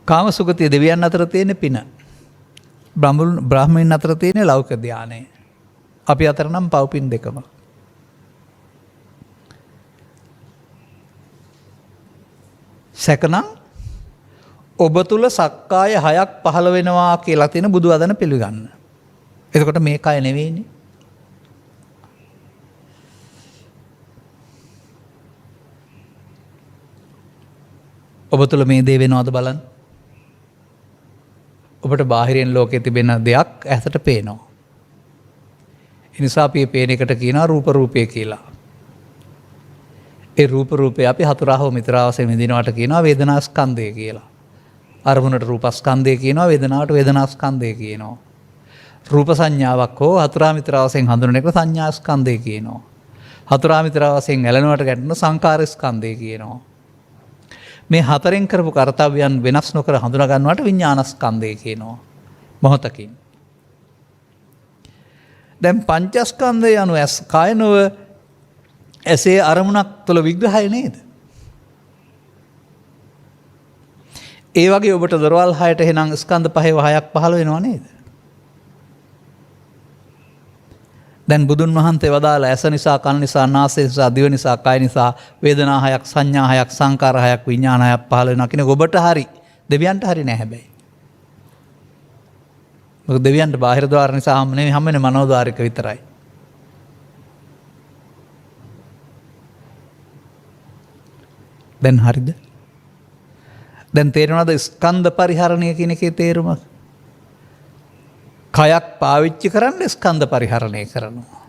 කාම සුගතිය දෙවියන් අතර තියෙන්නේ පින. බ්‍රාහ්මණයන් අතර තියෙන්නේ ලෞකික ධානය. අපි අතර නම් පව පින් දෙකම. සැකනම් ඔබ තුල සක්කාය 6ක් පහළ වෙනවා කියලා තියෙන බුදු වදන පිළිගන්න. එතකොට මේ කය නෙවෙයිනේ. ඔබ තුළ මේ දේ වෙනවද බලන්න. ඔබට බාහිරින් ලෝකයේ තිබෙන දෙයක් ඇසට පේනවා. ඒ නිසා අපි පේන එකට කියනවා රූප රූපය කියලා. ඒ රූප රූපය අපි හතුරාව මිත්‍රාවසේ විඳිනවට කියනවා වේදනා ස්කන්ධය කියලා. අරමුණට රූප ස්කන්ධය කියනවා වේදනාවට වේදනා ස්කන්ධය කියනවා. රූප සංඥාවක් හෝ හතුරා මිත්‍රාවසෙන් හඳුනන එක සංඥා ස්කන්ධය කියනවා. හතුරා මිත්‍රාවසෙන් ඇලෙනවට ගැටෙන සංකාර ස්කන්ධය කියනවා. මේ හතරෙන් කරපු කර්තව්‍යයන් වෙනස් නොකර හඳුනා ගන්නවට විඥානස්කන්ධය කියනවා. මොහොතකින්. දැන් පංචස්කන්ධය anu ඇස් කායනව ඇසේ අරමුණක් තුළ විග්‍රහය නේද? ඒ වගේ ඔබට දොරවල් 6ට එහෙනම් ස්කන්ධ පහේ 6ක් පහළ වෙනව නේද? දැන් බුදුන් වහන්සේ වදාළ ඇස නිසා කන නිසා නාසය නිසා දිව නිසා කය නිසා වේදනා 6ක් සංඥා 6ක් සංකාර 6ක් විඥාන 6ක් පහළ වෙනවා කියන ඔබට හරි දෙවියන්ට හරි නෑ හැබැයි. මොකද දෙවියන්ට බාහිර ద్వාර නිසා හම් නෙමෙයි හම් වෙන්නේ මනෝද්වාරික විතරයි. දැන් හරිද? දැන් තේරෙනවද ස්කන්ධ පරිහරණය කියන එකේ තේරුම? කයක් පාවිච්චි කරන්න ස්කන්ධ පරිහරණය කරනවා.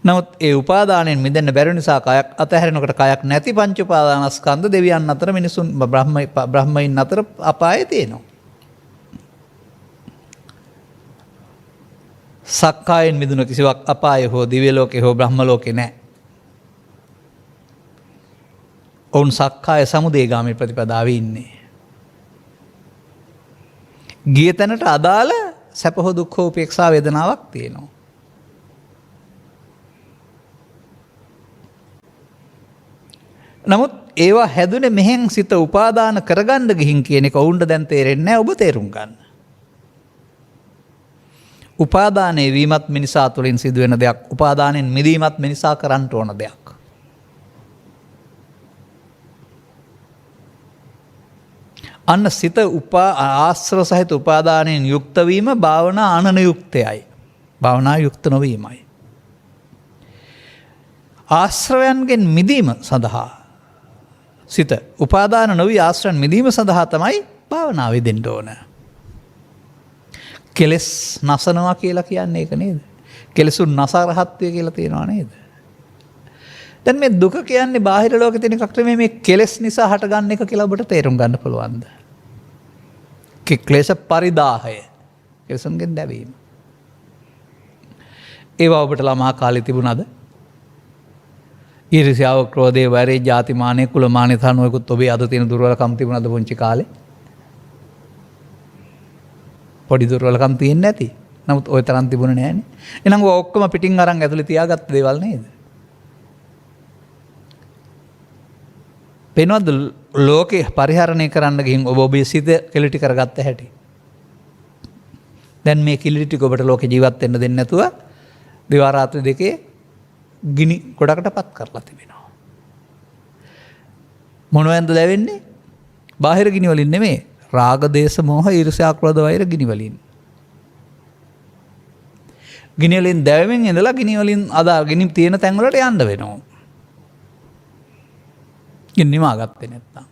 නමුත් ඒ උපාදානයෙන් මිදෙන්න බැරි නිසා කයක් අතහැරෙනකොට කයක් නැති පංච උපාදානස්කන්ධ දෙවියන් අතර මිනිසුන් බ්‍රහ්මයින් අතර අපායේ තියෙනවා. සක්කායෙන් මිදුණු කිසිවක් අපායේ හෝ දිව්‍ය ලෝකේ හෝ බ්‍රහ්ම ලෝකේ නැහැ. ඔවුන් සක්කාය සමුදයගාමී ප්‍රතිපදාවේ ඉන්නේ. ගිය තැනට අදාළ සැප හෝ දුක් හෝ උපේක්ෂා වේදනාවක් තියෙනවා. නමුත් ඒවා හැදුනේ මෙහෙන් සිත උපාදාන කරගන්න ගිහින් කියන එක ඔවුන්ට දැන් තේරෙන්නේ නැහැ. ඔබ තේරුම් ගන්න. උපාදානයේ වීමත් මිනිසා තුළින් සිදුවෙන දෙයක්. උපාදානෙන් මිදීමත් මිනිසා කරන්න ඕන දෙයක්. අන්න සිත ආශ්‍රව සහිත උපාදානයෙන් යුක්ත වීම භාවනා අනනුයුක්තයයි. භාවනා යුක්ත නොවීමයි. ආශ්‍රවයන්ගෙන් මිදීම සඳහා සිත උපාදාන නොවී ආශ්‍රයන් මිදීම සඳහා තමයි භාවනාව දෙන්න ඕන. කෙලෙස් නසනවා කියලා කියන්නේ ඒක නේද? කෙලෙසුන් නසරහත්වය කියලා තියෙනවා නේද? දැන් මේ දුක කියන්නේ බාහිර ලෝකේ තියෙන එකක් නෙමෙයි, මේ කෙලෙස් නිසා හටගන්න එක කියලා ඔබට තේරුම් ගන්න පුළුවන්ද? ක්ලේශ පරිදාහය, කෙලෙසුන්ගෙන් දැවීම. ඒවා ඔබට ළමා කාලේ තිබුණාද? ඊර්ෂ්‍යාව, ක්‍රෝධය, වෛරය, ජාතිමානය, කුලමානය තනුවකුත් ඔබේ අද තියෙන දුර්වලකම් තිබුණාද පුංචි කාලේ? පොඩි දුර්වලකම් තියෙන්නේ නැති. නමුත් ওই තරම් තිබුණේ නැහැනේ. එහෙනම් ඔය ඔක්කොම පිටින් අරන් ඇතුලේ තියාගත්ත දේවල් නේද? පේනවද ලෝකේ පරිහරණය කරන්න ගිහින් ඔබ ඔබේ සිත කෙලිටි කරගත්ත හැටි? දැන් මේ කිලිටි ටික ඔබට ලෝකේ ජීවත් වෙන්න දෙන්නේ නැතුව දිවා රාත්‍රී දෙකේ ගිනි ගොඩකටපත් කරලා තිබෙනවා. මොනවද දැවෙන්නේ? බාහිර ගිනි වලින් නෙමෙයි. රාග, දේශ, මෝහ, ඊර්ෂ්‍යා, ක්‍රෝධ, වෛර ගිනි වලින්. ගිනි වලින් දැවෙමින් ඉඳලා ගිනි වලින් ගිනි තියෙන තැන් වලට යන්න වෙනවා. නිමා ගත්තේ නැත්තම්.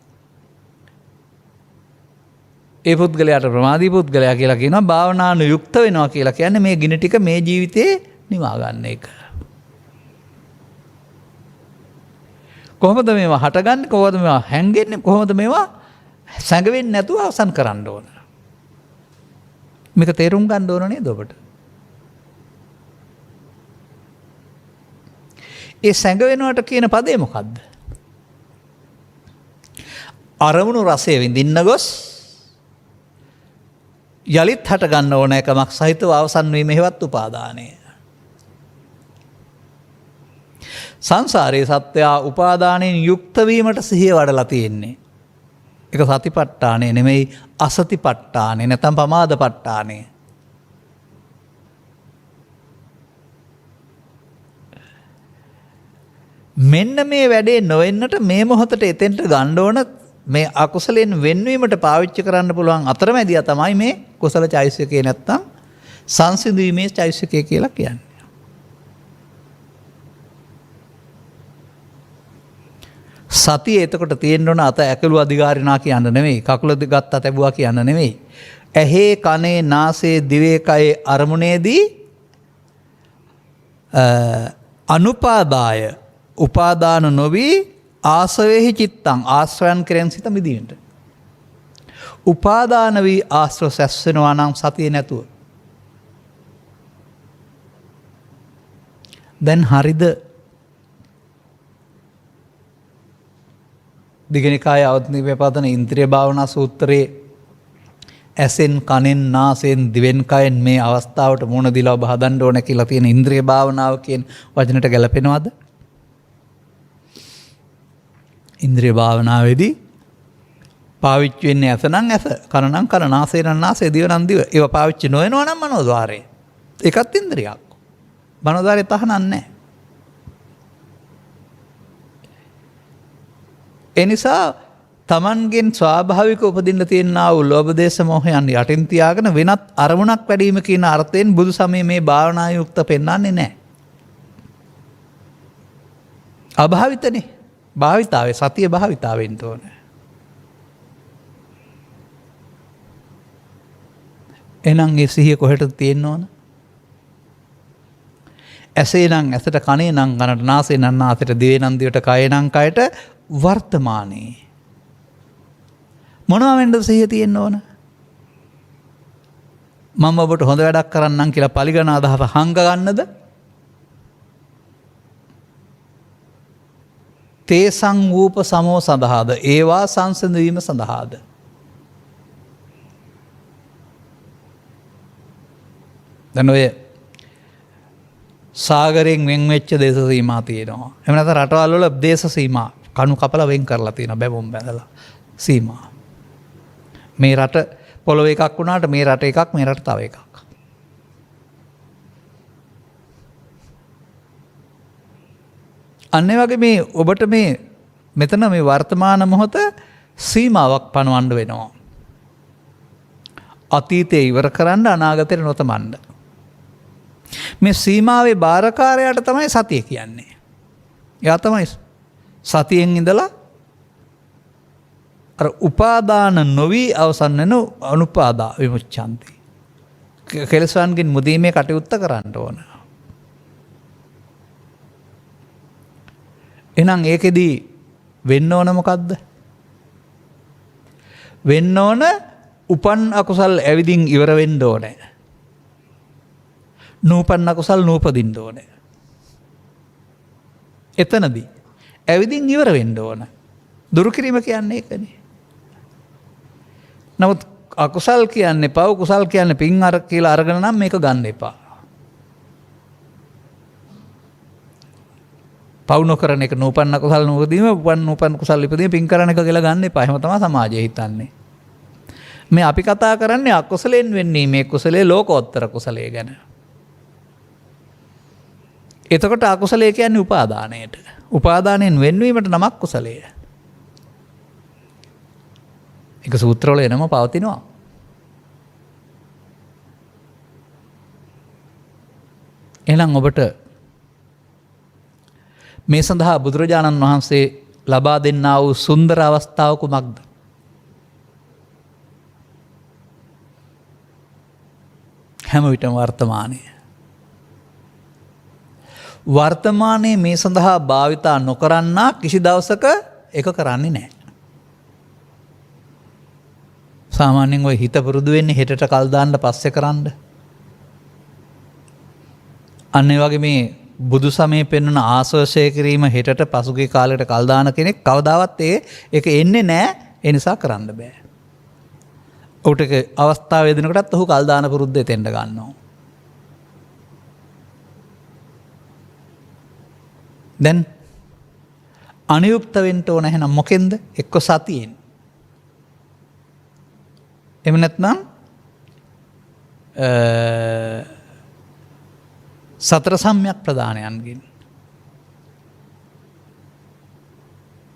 ඒ පුද්ගලයාට ප්‍රමාදී පුද්ගලයා කියලා කියනවා. භාවනානුයුක්ත වෙනවා කියලා කියන්නේ මේ ගිනි ටික මේ ජීවිතේ නිවා ගන්න එක. කොහොමද මේවා හටගන්නේ? කොහොමද මේවා හැංගෙන්නේ? කොහොමද මේවා සැඟවෙන්නේ නැතුව අවසන් කරන්න ඕන? මේක තේරුම් ගන්න ඕන නේද ඔබට? ඒ සැඟවෙනවට කියන පදේ මොකද්ද? අරමුණු රසය විඳින්න ගොස් යලිත් හට ගන්න ඕන එකමක් සහිතව අවසන් වීම හේවත් උපාදානය. සංසාරයේ සත්‍යයා උපාදානයෙන් යුක්ත වීමට සිහිය වඩලා තියෙන්නේ. ඒක සතිපට්ඨානය නෙමෙයි, අසතිපට්ඨානය නැත්නම් පමාදපට්ඨානය. මෙන්න මේ වැඩේ නොවෙන්නට මේ මොහොතට එතෙන්ට ගන්න ඕන මේ අකුසලෙන් වෙන්වීමට පාවිච්චි කරන්න පුළුවන් අතරමැදියා තමයි මේ කුසල චෛසිකේ නැත්තම් සංසිඳීමේ චෛසිකේ කියලා කියන්නේ. සතිය එතකොට තියෙන්න ඕන අත ඇකලු අධිකාරිනා කියන්න නෙමෙයි, කකුල ගත්ත තැබුවා කියන්න නෙමෙයි. ඇහි, කනේ, නාසයේ, දිවේ, කයේ අරමුණේදී අනුපාදාය උපාදාන නොවී ආසවේහි චිත්තං ආශ්‍රයන් කෙරෙන් සිත මිදීමට. උපාදාන වී ආශ්‍රව සැස්සෙනවා නම් සතිය නැතුව. දැන් හරිද? දිගනිකායේ අවධිපදන ඉන්ද්‍රිය භාවනා සූත්‍රයේ ඇසෙන්, කනෙන්, නාසයෙන්, දිවෙන්, කයෙන් මේ අවස්ථාවට මුණ දීලා ඔබ හදන්න ඕන කියලා තියෙන ඉන්ද්‍රිය භාවනාව කියන වචනට ගැලපෙනවද? ඉන්ද්‍රිය භාවනාවේදී පාවිච්චි වෙන්නේ ඇස නම් ඇස, කන නම් කන, නාසය නම් නාසය, දිව නම් දිව. ඒවා පාවිච්චි නොවෙනවා නම් මනෝද්වාරය. ඒකත් ඉන්ද්‍රියක්. මනෝද්වාරය තහනම් නැහැ. ඒ නිසා තමන්ගෙන් ස්වාභාවික උපදින්න තියෙනා වූ ලෝභ, දේශ, මොහයන් යටින් තියාගෙන වෙනත් අරමුණක් වැඩිම කියන අර්ථයෙන් බුදු සමයේ මේ භාවනා යුක්ත පෙන්වන්නේ නැහැ. අභාවිතනේ. භාවිතාවේ සතිය භාවිතාවෙන්න ඕන. එහෙනම් ඒ සිහිය කොහෙටද තියෙන්න ඕන? ඇසේ නම් ඇසට, කනේ නම් කනට, නාසයේ නම් නාසයට, දිවේ නම් දිවට, කයේ නම් කයට වර්තමානයේ. මොනවා වෙන්නද සිහිය තියෙන්න ඕන? මම ඔබට හොඳ වැඩක් කරන්නම් කියලා පරිගණ අදහස හංග ගන්නද? තේසං වූප සමෝ සඳහාද? ඒවා සංසිඳවීම සඳහාද? දැන් ඔය සාගරයෙන් වෙන් වෙච්ච දේශ සීමා තියෙනවා. එහෙම නැත්නම් රටවල් වල දේශ සීමා කණු කපලා වෙන් කරලා තියෙනවා, බැබුම් බැඳලා සීමා. මේ රට පොළොව එකක් වුණාට මේ රට එකක්, මේ රට තව එකක්. අන්න ඒ වගේ මේ ඔබට මේ මෙතන මේ වර්තමාන මොහොත සීමාවක් පනවන්න වෙනවා. අතීතය ඉවර කරන්න අනාගතයට නොතමන්න. මේ සීමාවේ භාරකාරයට තමයි සතිය කියන්නේ. එයා තමයි සතියෙන් ඉඳලා අර උපාදාන නොවී අවසන් වෙන අනුපාදා විමුච්ඡන්ති. කෙලෙසන්ගෙන් මුදීමේ කටයුත්ත කරන්න ඕන. එහෙනම් ඒකෙදී වෙන්න ඕන මොකද්ද? වෙන්න ඕන උපන් අකුසල් ඇවිදින් ඉවර වෙන්න ඕනේ. නූපන් අකුසල් නූපදින්න ඕනේ. එතනදී ඇවිදින් ඉවර වෙන්න ඕන. දුරු කිරීම කියන්නේ ඒකනේ. නමුත් අකුසල් කියන්නේ පව්, කුසල් කියන්නේ පින් අර කියලා අරගෙන නම් මේක ගන්න එපා. පව් නොකරන එක නූපන් අකුසල් නූපදීම, උපන් කුසල් ඉපදීම පින් කරන එක කියලා ගන්න එපා. එහෙම තමයි සමාජය හිතන්නේ. මේ අපි කතා කරන්නේ අකුසලෙන් වෙන්නේ මේ කුසලයේ ලෝකෝත්තර කුසලයේ ගැන. එතකොට අකුසලයේ කියන්නේ උපාදානයට. උපාදානයෙන් වෙන්වීමට නමක් කුසලය. එක සූත්‍රවල එනම පවතිනවා. එහෙනම් ඔබට මේ සඳහා බුදුරජාණන් වහන්සේ ලබා දෙන්නා වූ සුන්දර අවස්ථාව කුමක්ද? හැම විටම වර්තමානයේ මේ සඳහා භාවිතා නොකරන්නා කිසි දවසක එක කරන්නේ නැහැ. සාමාන්‍යයෙන් ඔය හිත පුරුදු වෙන්නේ හෙටට කල් දාන්න පස්සේ කරන්න. අන්න ඒ වගේ මේ බුදු සමයේ පෙන්වන ආශ්වාසය කිරීම හෙටට පසුගිය කාලයකට කල් දාන කෙනෙක් කවදාවත් ඒක එන්නේ නැහැ. ඒ නිසා කරන්න බෑ. ඔහුට අවස්ථාව වේදෙනකොටත් ඔහු කල් දාන පුරුද්ද එතෙන්ට ගන්නවා. දැන් අනියුක්ත වෙන්න ඕන එහෙනම් මොකෙන්ද? එක්ක සතියෙන්. එහෙම නැත්නම් සතර සම්‍යක් ප්‍රදානයන්ගෙන්.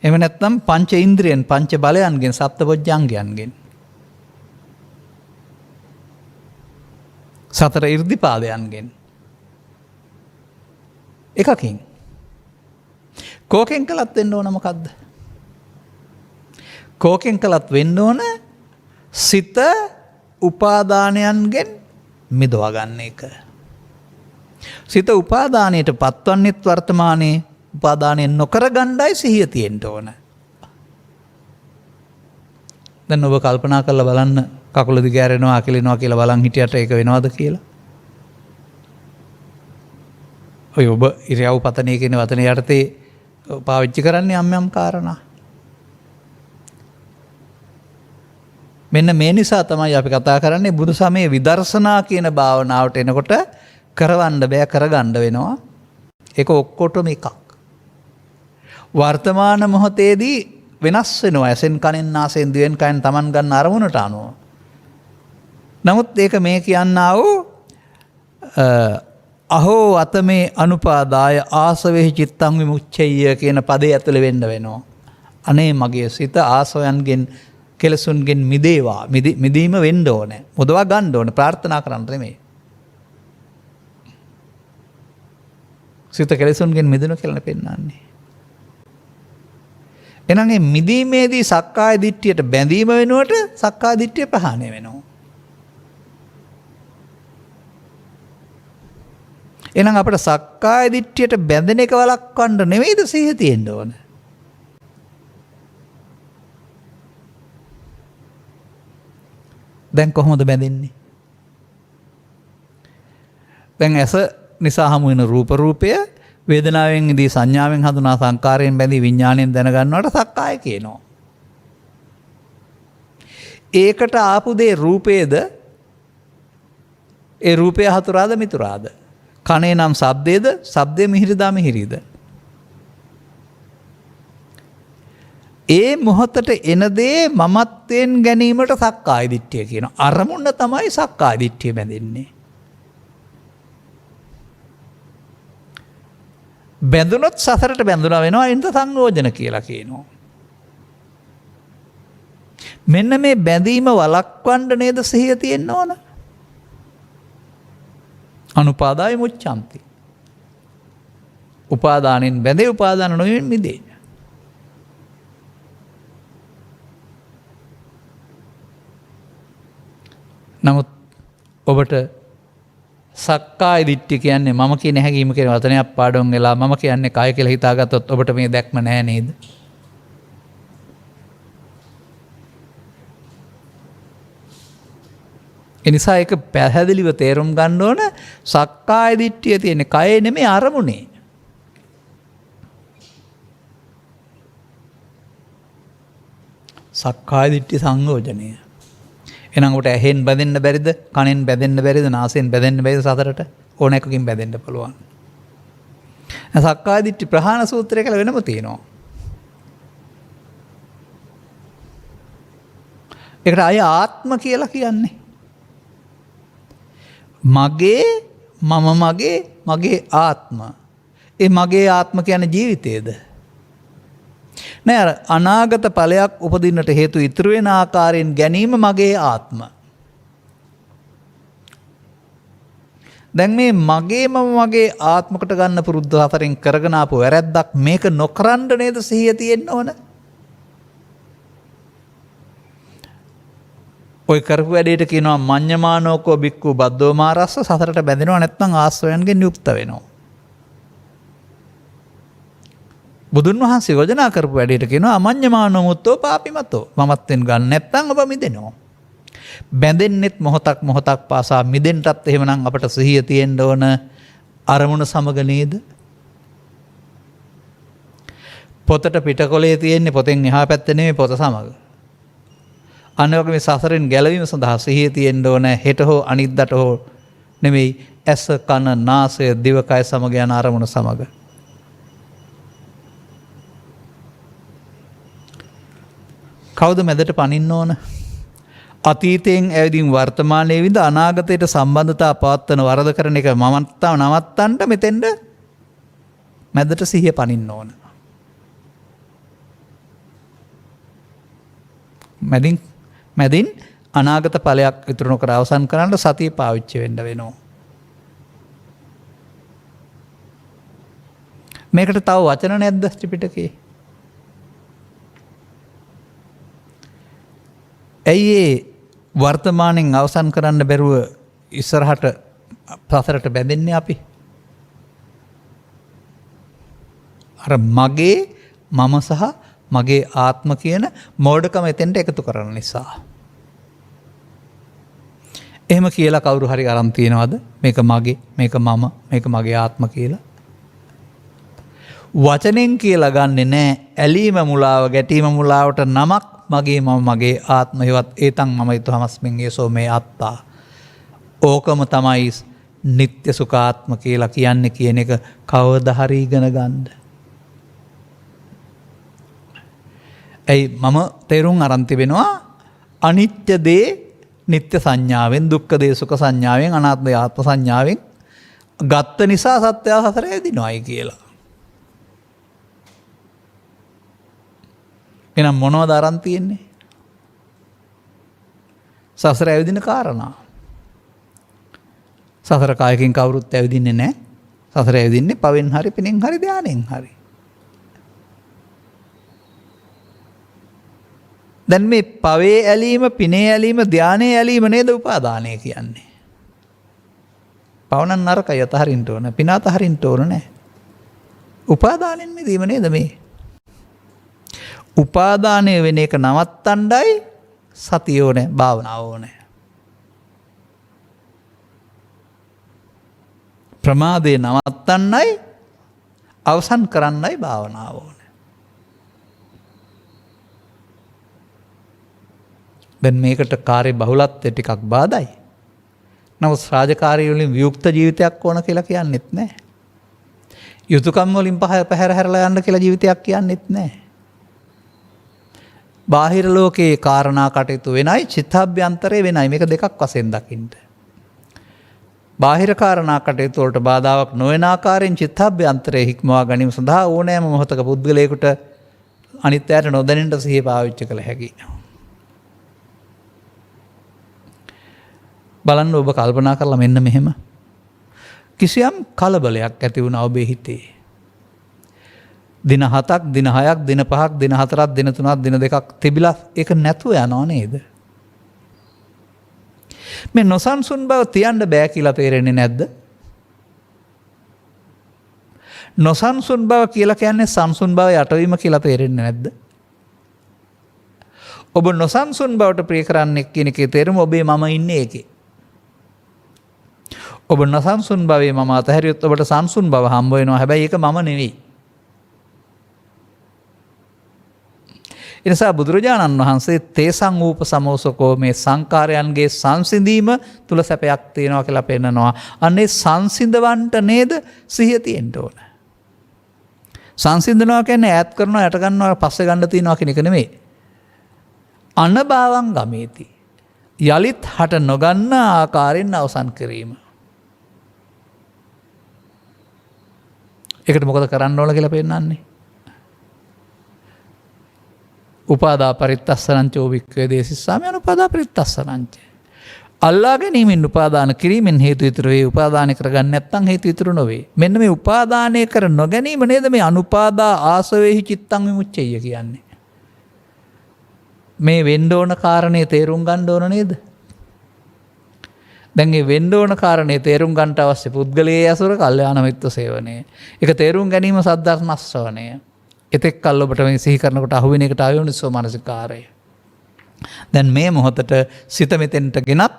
එහෙම නැත්නම් පංච ඉන්ද්‍රියන්, පංච බලයන්ගෙන්, සප්තබොජ්ජංගයන්ගෙන්. සතර ඉර්ධිපාදයන්ගෙන්. එකකින්. කෝකෙන් කළත් වෙන්න ඕන මොකද්ද? කෝකෙන් කළත් වෙන්න ඕන සිත උපාදානයන්ගෙන් මිදවා ගන්න එක. සිත උපාදානයට පත්වන්නේත් වර්තමානයේ උපාදානය නොකර ගණ්ඩයි සිහිය තියෙන්න ඕන. දැන් ඔබ කල්පනා කරලා බලන්න කකුල දිගෑරෙනවා අකිලෙනවා කියලා බලන් හිටියට ඒක වෙනවද කියලා? ඔය ඔබ ඉරියව් පතනය කියන වචන යටතේ පාවිච්චි කරන්නේ යම් යම් කාරණා. මෙන්න මේ නිසා තමයි අපි කතා කරන්නේ බුදු සමයේ විදර්ශනා කියන භාවනාවට එනකොට කරවන්න බෑ, කරගන්න වෙනවා. ඒක ඔක්කොටම එකක්. වර්තමාන මොහොතේදී වෙනස් වෙනවා. ඇසෙන් කනෙන් නාසයෙන් දිවෙන් කයෙන් Taman ගන්න අරමුණට අනුව. නමුත් ඒක මේ කියන්නා වූ අහෝ අතමේ අනුපාදාය ආසවෙහි චිත්තං විමුච්ඡය කියන පදේ ඇතුළේ වෙන්න වෙනවා. අනේ මගේ සිත ආසවයන්ගෙන් කෙලසුන්ගෙන් මිදේවා. මිදීම වෙන්න ඕනේ. මුදවා ගන්න ඕනේ. ප්‍රාර්ථනා කරන්න නෙමෙයි. සිත කෙලසුන්ගෙන් මිදෙන කියලා පෙන්නන්නේ. එහෙනම් මේ මිදීමේදී සක්කාය දිට්ඨියට බැඳීම වෙනුවට සක්කාය දිට්ඨිය ප්‍රහාණය වෙනවා. එහෙනම් අපිට සක්කාය දිට්ඨියට බැඳෙන එක වළක්වන්න නෙවෙයිද සිහිය තියෙන්න ඕන. දැන් කොහොමද බැඳෙන්නේ? දැන් ඇස නිසා හමු වෙන රූපය වේදනාවෙන් ඉදී සංඥාවෙන් හඳුනා සංකාරයෙන් බැඳී විඥාණයෙන් දැනගන්නවට සක්කාය කියනවා. ඒකට ආපු දේ රූපේද? ඒ රූපය හතුරාද මිතුරාද? කනේ නම් ශබ්දේද? ශබ්දේ මිහිරිදා මිහිරිද? ඒ මොහොතට එන දේ මමත්වයෙන් ගැනීමට සක්කාය දිට්ඨිය කියනවා. අරමුණ තමයි සක්කාය දිට්ඨිය බැඳෙන්නේ. බැඳුනොත් සසරට බැඳුනා වෙනවා. එන්ට සංයෝජන කියලා කියනවා. මෙන්න මේ බැඳීම වළක්වන්න නේද සිහිය තියෙන්න ඕන. අනුපාදාය මුච්ඡanti. උපාදානෙන් බැඳේ උපාදාන නොවෙන් මිදේ. නමුත් ඔබට සක්කාය දිට්ඨිය කියන්නේ මම කියන හැඟීම කියන වචනයක් පාඩම් වෙලා මම කියන්නේ කය කියලා හිතාගත්තොත් ඔබට මේ දැක්ම නැහැ නේද? එනිසා ඒක පැහැදිලිව තේරුම් ගන්න ඕන සක්කාය දිට්ඨිය තියෙන්නේ කයේ නෙමෙයි අරමුණේ. සක්කාය දිට්ඨි සංයෝජනය. එහෙනම් ඔබට ඇහෙන් බැඳෙන්න බැරිද? කනෙන් බැඳෙන්න බැරිද? නාසයෙන් බැඳෙන්න බැරිද? සතරට ඕන එකකින් බැඳෙන්න පුළුවන්. සක්කාය දිට්ඨි ප්‍රහාණ සූත්‍රය කියලා වෙනම තියෙනවා. ඒකට අය ආත්ම කියලා කියන්නේ. මගේ මම මගේ ආත්ම. ඒ මගේ ආත්ම කියන්නේ ජීවිතයේද? නෑ අර අනාගත ඵලයක් උපදින්නට හේතු ඉතුරු වෙන ආකාරයෙන් ගැනීම මගේ ආත්ම. දැන් මේ මගේ ආත්මකට ගන්න පුරුද්ද හතරෙන් කරගෙන ආපු වැරැද්දක් මේක නොකරන්න නේද සිහිය තියෙන්න ඕන? ඔය කරපු වැඩේට කියනවා මඤ්ඤමානෝකෝ බික්කු බද්දෝ මාරස්ස සතරට බැඳෙනවා නැත්නම් ආශ්‍රයන්ගෙන් යුක්ත වෙනවා. බුදුන් වහන්සේ යෝජනා කරපු වැඩේට කියනවා අමඤ්ඤමානෝ මුත්තෝ පාපිමතෝ. මමත්වෙන් ගන්න නැත්නම් ඔබ මිදෙනවා. බැඳෙන්නෙත් මොහොතක් පාසා මිදෙන්නටත් එහෙමනම් අපට සිහිය තියෙන්න ඕන අරමුණ සමග නේද? පොතට පිටකොලේ තියෙන්නේ පොතෙන් එහා පැත්තේ නෙමෙයි පොත සමග. අනිවාර්යයෙන්ම මේ සසරෙන් ගැලවීම සඳහා සිහිය තියෙන්න ඕන හෙට හෝ අනිද්දාට හෝ නෙමෙයි ඇස කන නාසය දිවකය සමග යන අරමුණ සමග. කවුද මැදට පනින්න ඕන? අතීතයෙන් ඇවිදින් වර්තමානයේ විඳ අනාගතයට සම්බන්ධතා පවත්වන වරද කරන එක නවත්තන්න මෙතෙන්ට මැදට සිහිය පනින්න ඕන. මැදින් අනාගත ඵලයක් ඉතුරු නොකර අවසන් කරන්න සතිය පාවිච්චි වෙන්න වෙනවා. මේකට තව වචන නැද්ද ත්‍රිපිටකේ? ඇයි ඒ වර්තමානෙන් අවසන් කරන්න බැරුව ඉස්සරහට සසරට බැඳෙන්නේ අපි? අර මගේ මම සහ මගේ ආත්ම කියන මෝඩකම එතෙන්ට එකතු කරන නිසා. එහෙම කියලා කවුරු හරි අරන් තියනවද? මේක මගේ, මේක මම, මේක මගේ ආත්ම කියලා. වචනෙන් කියලා ගන්නෙ නෑ. ඇලීම මුලාව, ගැටීම මුලාවට නමක් මගේ මම මගේ ආත්ම හේවත් ඒතන් මම ඊතමස්මින් යසෝ මේ අත්තා. ඕකම තමයි නিত্য සුඛාත්ම කියලා කියන්නේ කියන එක කවදා හරි ඉගෙන ගන්න. ඒ මම තේරුම් අරන් තිබෙනවා අනිත්‍ය දේ නিত্য සංඥාවෙන්, දුක්ඛ දේ සුඛ සංඥාවෙන්, අනාත්ම දේ ආත්ම සංඥාවෙන් ගත්ත නිසා සත්‍යය සසර ඇදිනවයි කියලා. එහෙනම් මොනවද අරන් තියෙන්නේ? සසර ඇවිදින කාරණා. සසර කායකින් කවුරුත් ඇවිදින්නේ නැහැ. සසර ඇවිදින්නේ පවෙන් හරි පිනෙන් හරි ධානයෙන් හරි. දැන් මේ පවේ ඇලීම, පිනේ ඇලීම, ධානයේ ඇලීම නේද උපාදානය කියන්නේ. පවණන් නරකය අතහරින්න ඕන, පින අතහරින්න ඕන නැහැ. උපාදානෙන් මිදීම නේද මේ? උපාදානය වෙන එක නවත්තණ්ඩයි සතිය ඕනේ, භාවනාව ඕනේ. ප්‍රමාදේ නවත්තණ්ඩයි අවසන් කරන්නයි භාවනාව ඕනේ. දැන් මේකට කාර්ය බහුලත්වය ටිකක් බාධායි. නමුත් රාජකාරී වලින් වියුක්ත ජීවිතයක් ඕන කියලා කියන්නෙත් නැහැ. යුතුයකම් වලින් පැහැර හැරලා යන්න කියලා ජීවිතයක් කියන්නෙත් නැහැ. බාහිර ලෝකයේ කාරණා කටයුතු වෙනයි, චිත්තාභ්‍යන්තරේ වෙනයි. මේක දෙකක් වශයෙන් දකින්න. බාහිර කාරණා කටයුතු වලට බාධාවක් නොවන ආකාරයෙන් චිත්තාභ්‍යන්තරේ හික්මවා ගැනීම සඳහා ඕනෑම මොහොතක පුද්ගලයෙකුට අනිත්‍යයට නොදැනෙන්න සිහිය පාවිච්චි කළ හැකියි. බලන්න ඔබ කල්පනා කරලා මෙන්න මෙහෙම. කිසියම් කලබලයක් ඇති වුණා ඔබේ හිතේ. දින 7ක්, දින 6ක්, දින 5ක්, දින 4ක්, දින 3ක්, දින 2ක් තිබිලා ඒක නැතුව යනව නේද? මේ නොසන්සුන් බව තියන්න බෑ කියලා තේරෙන්නේ නැද්ද? නොසන්සුන් බව කියලා කියන්නේ සංසුන් බව යටවීම කියලා තේරෙන්නේ නැද්ද? ඔබ නොසන්සුන් බවට ප්‍රිය කරන්නේ කියන එකේ තේරුම ඔබේ මම ඉන්නේ ඒකේ. ඔබ නොසන්සුන් භවයේ මම අතහැරියොත් ඔබට සංසුන් බව හම්බ වෙනවා. හැබැයි ඒක මම නෙවෙයි. එනිසා බුදුරජාණන් වහන්සේ තේසං ූප සමෝසකෝ මේ සංකාරයන්ගේ සංසිඳීම තුල සැපයක් තියෙනවා කියලා පෙන්නනවා. අන්නේ සංසිඳවන්ට නේද සිහිය තියෙන්න ඕන. සංසිඳනවා කියන්නේ ඈත් කරනවා යට ගන්නවා පස්සේ ගන්න තියනවා කියන එක නෙමෙයි. අනභවං ගමේති. යලිත් හට නොගන්න ආකාරයෙන් අවසන් කිරීම. ඒකට මොකද කරන්න ඕන කියලා පෙන්නන්නේ? උපාදා පරිත්තස්සනං චෝ වික්ඛවේ දේසිස්සාමි අනුපාදා පරිත්තස්සනං. අල්ලා ගැනීමෙන් උපාදාන කිරීමෙන් හේතු ඉතුරු වේ. උපාදාන කරගන්න නැත්නම් හේතු ඉතුරු නොවේ. මෙන්න මේ උපාදානය කර නොගැනීම නේද මේ අනුපාදා ආසවේහි චිත්තං විමුච්ඡය කියන්නේ. මේ වෙන්න ඕන කාරණේ තේරුම් ගන්න ඕන නේද? දැන් මේ වෙන්න ඕන කාරණේ තේරුම් ගන්නට අවශ්‍ය පුද්ගලයේ ඇසුර කල්යාණ මිත්‍ර සේවනය. ඒක තේරුම් ගැනීම සද්ධර්ම ශ්‍රවණය. එතෙක් කල් ඔබට මේ සිහි කරනකොට අහුවෙන එකට ආයෝනිසෝ මනසිකාරය. දැන් මේ මොහොතට සිත මෙතෙන්ට ගෙනත්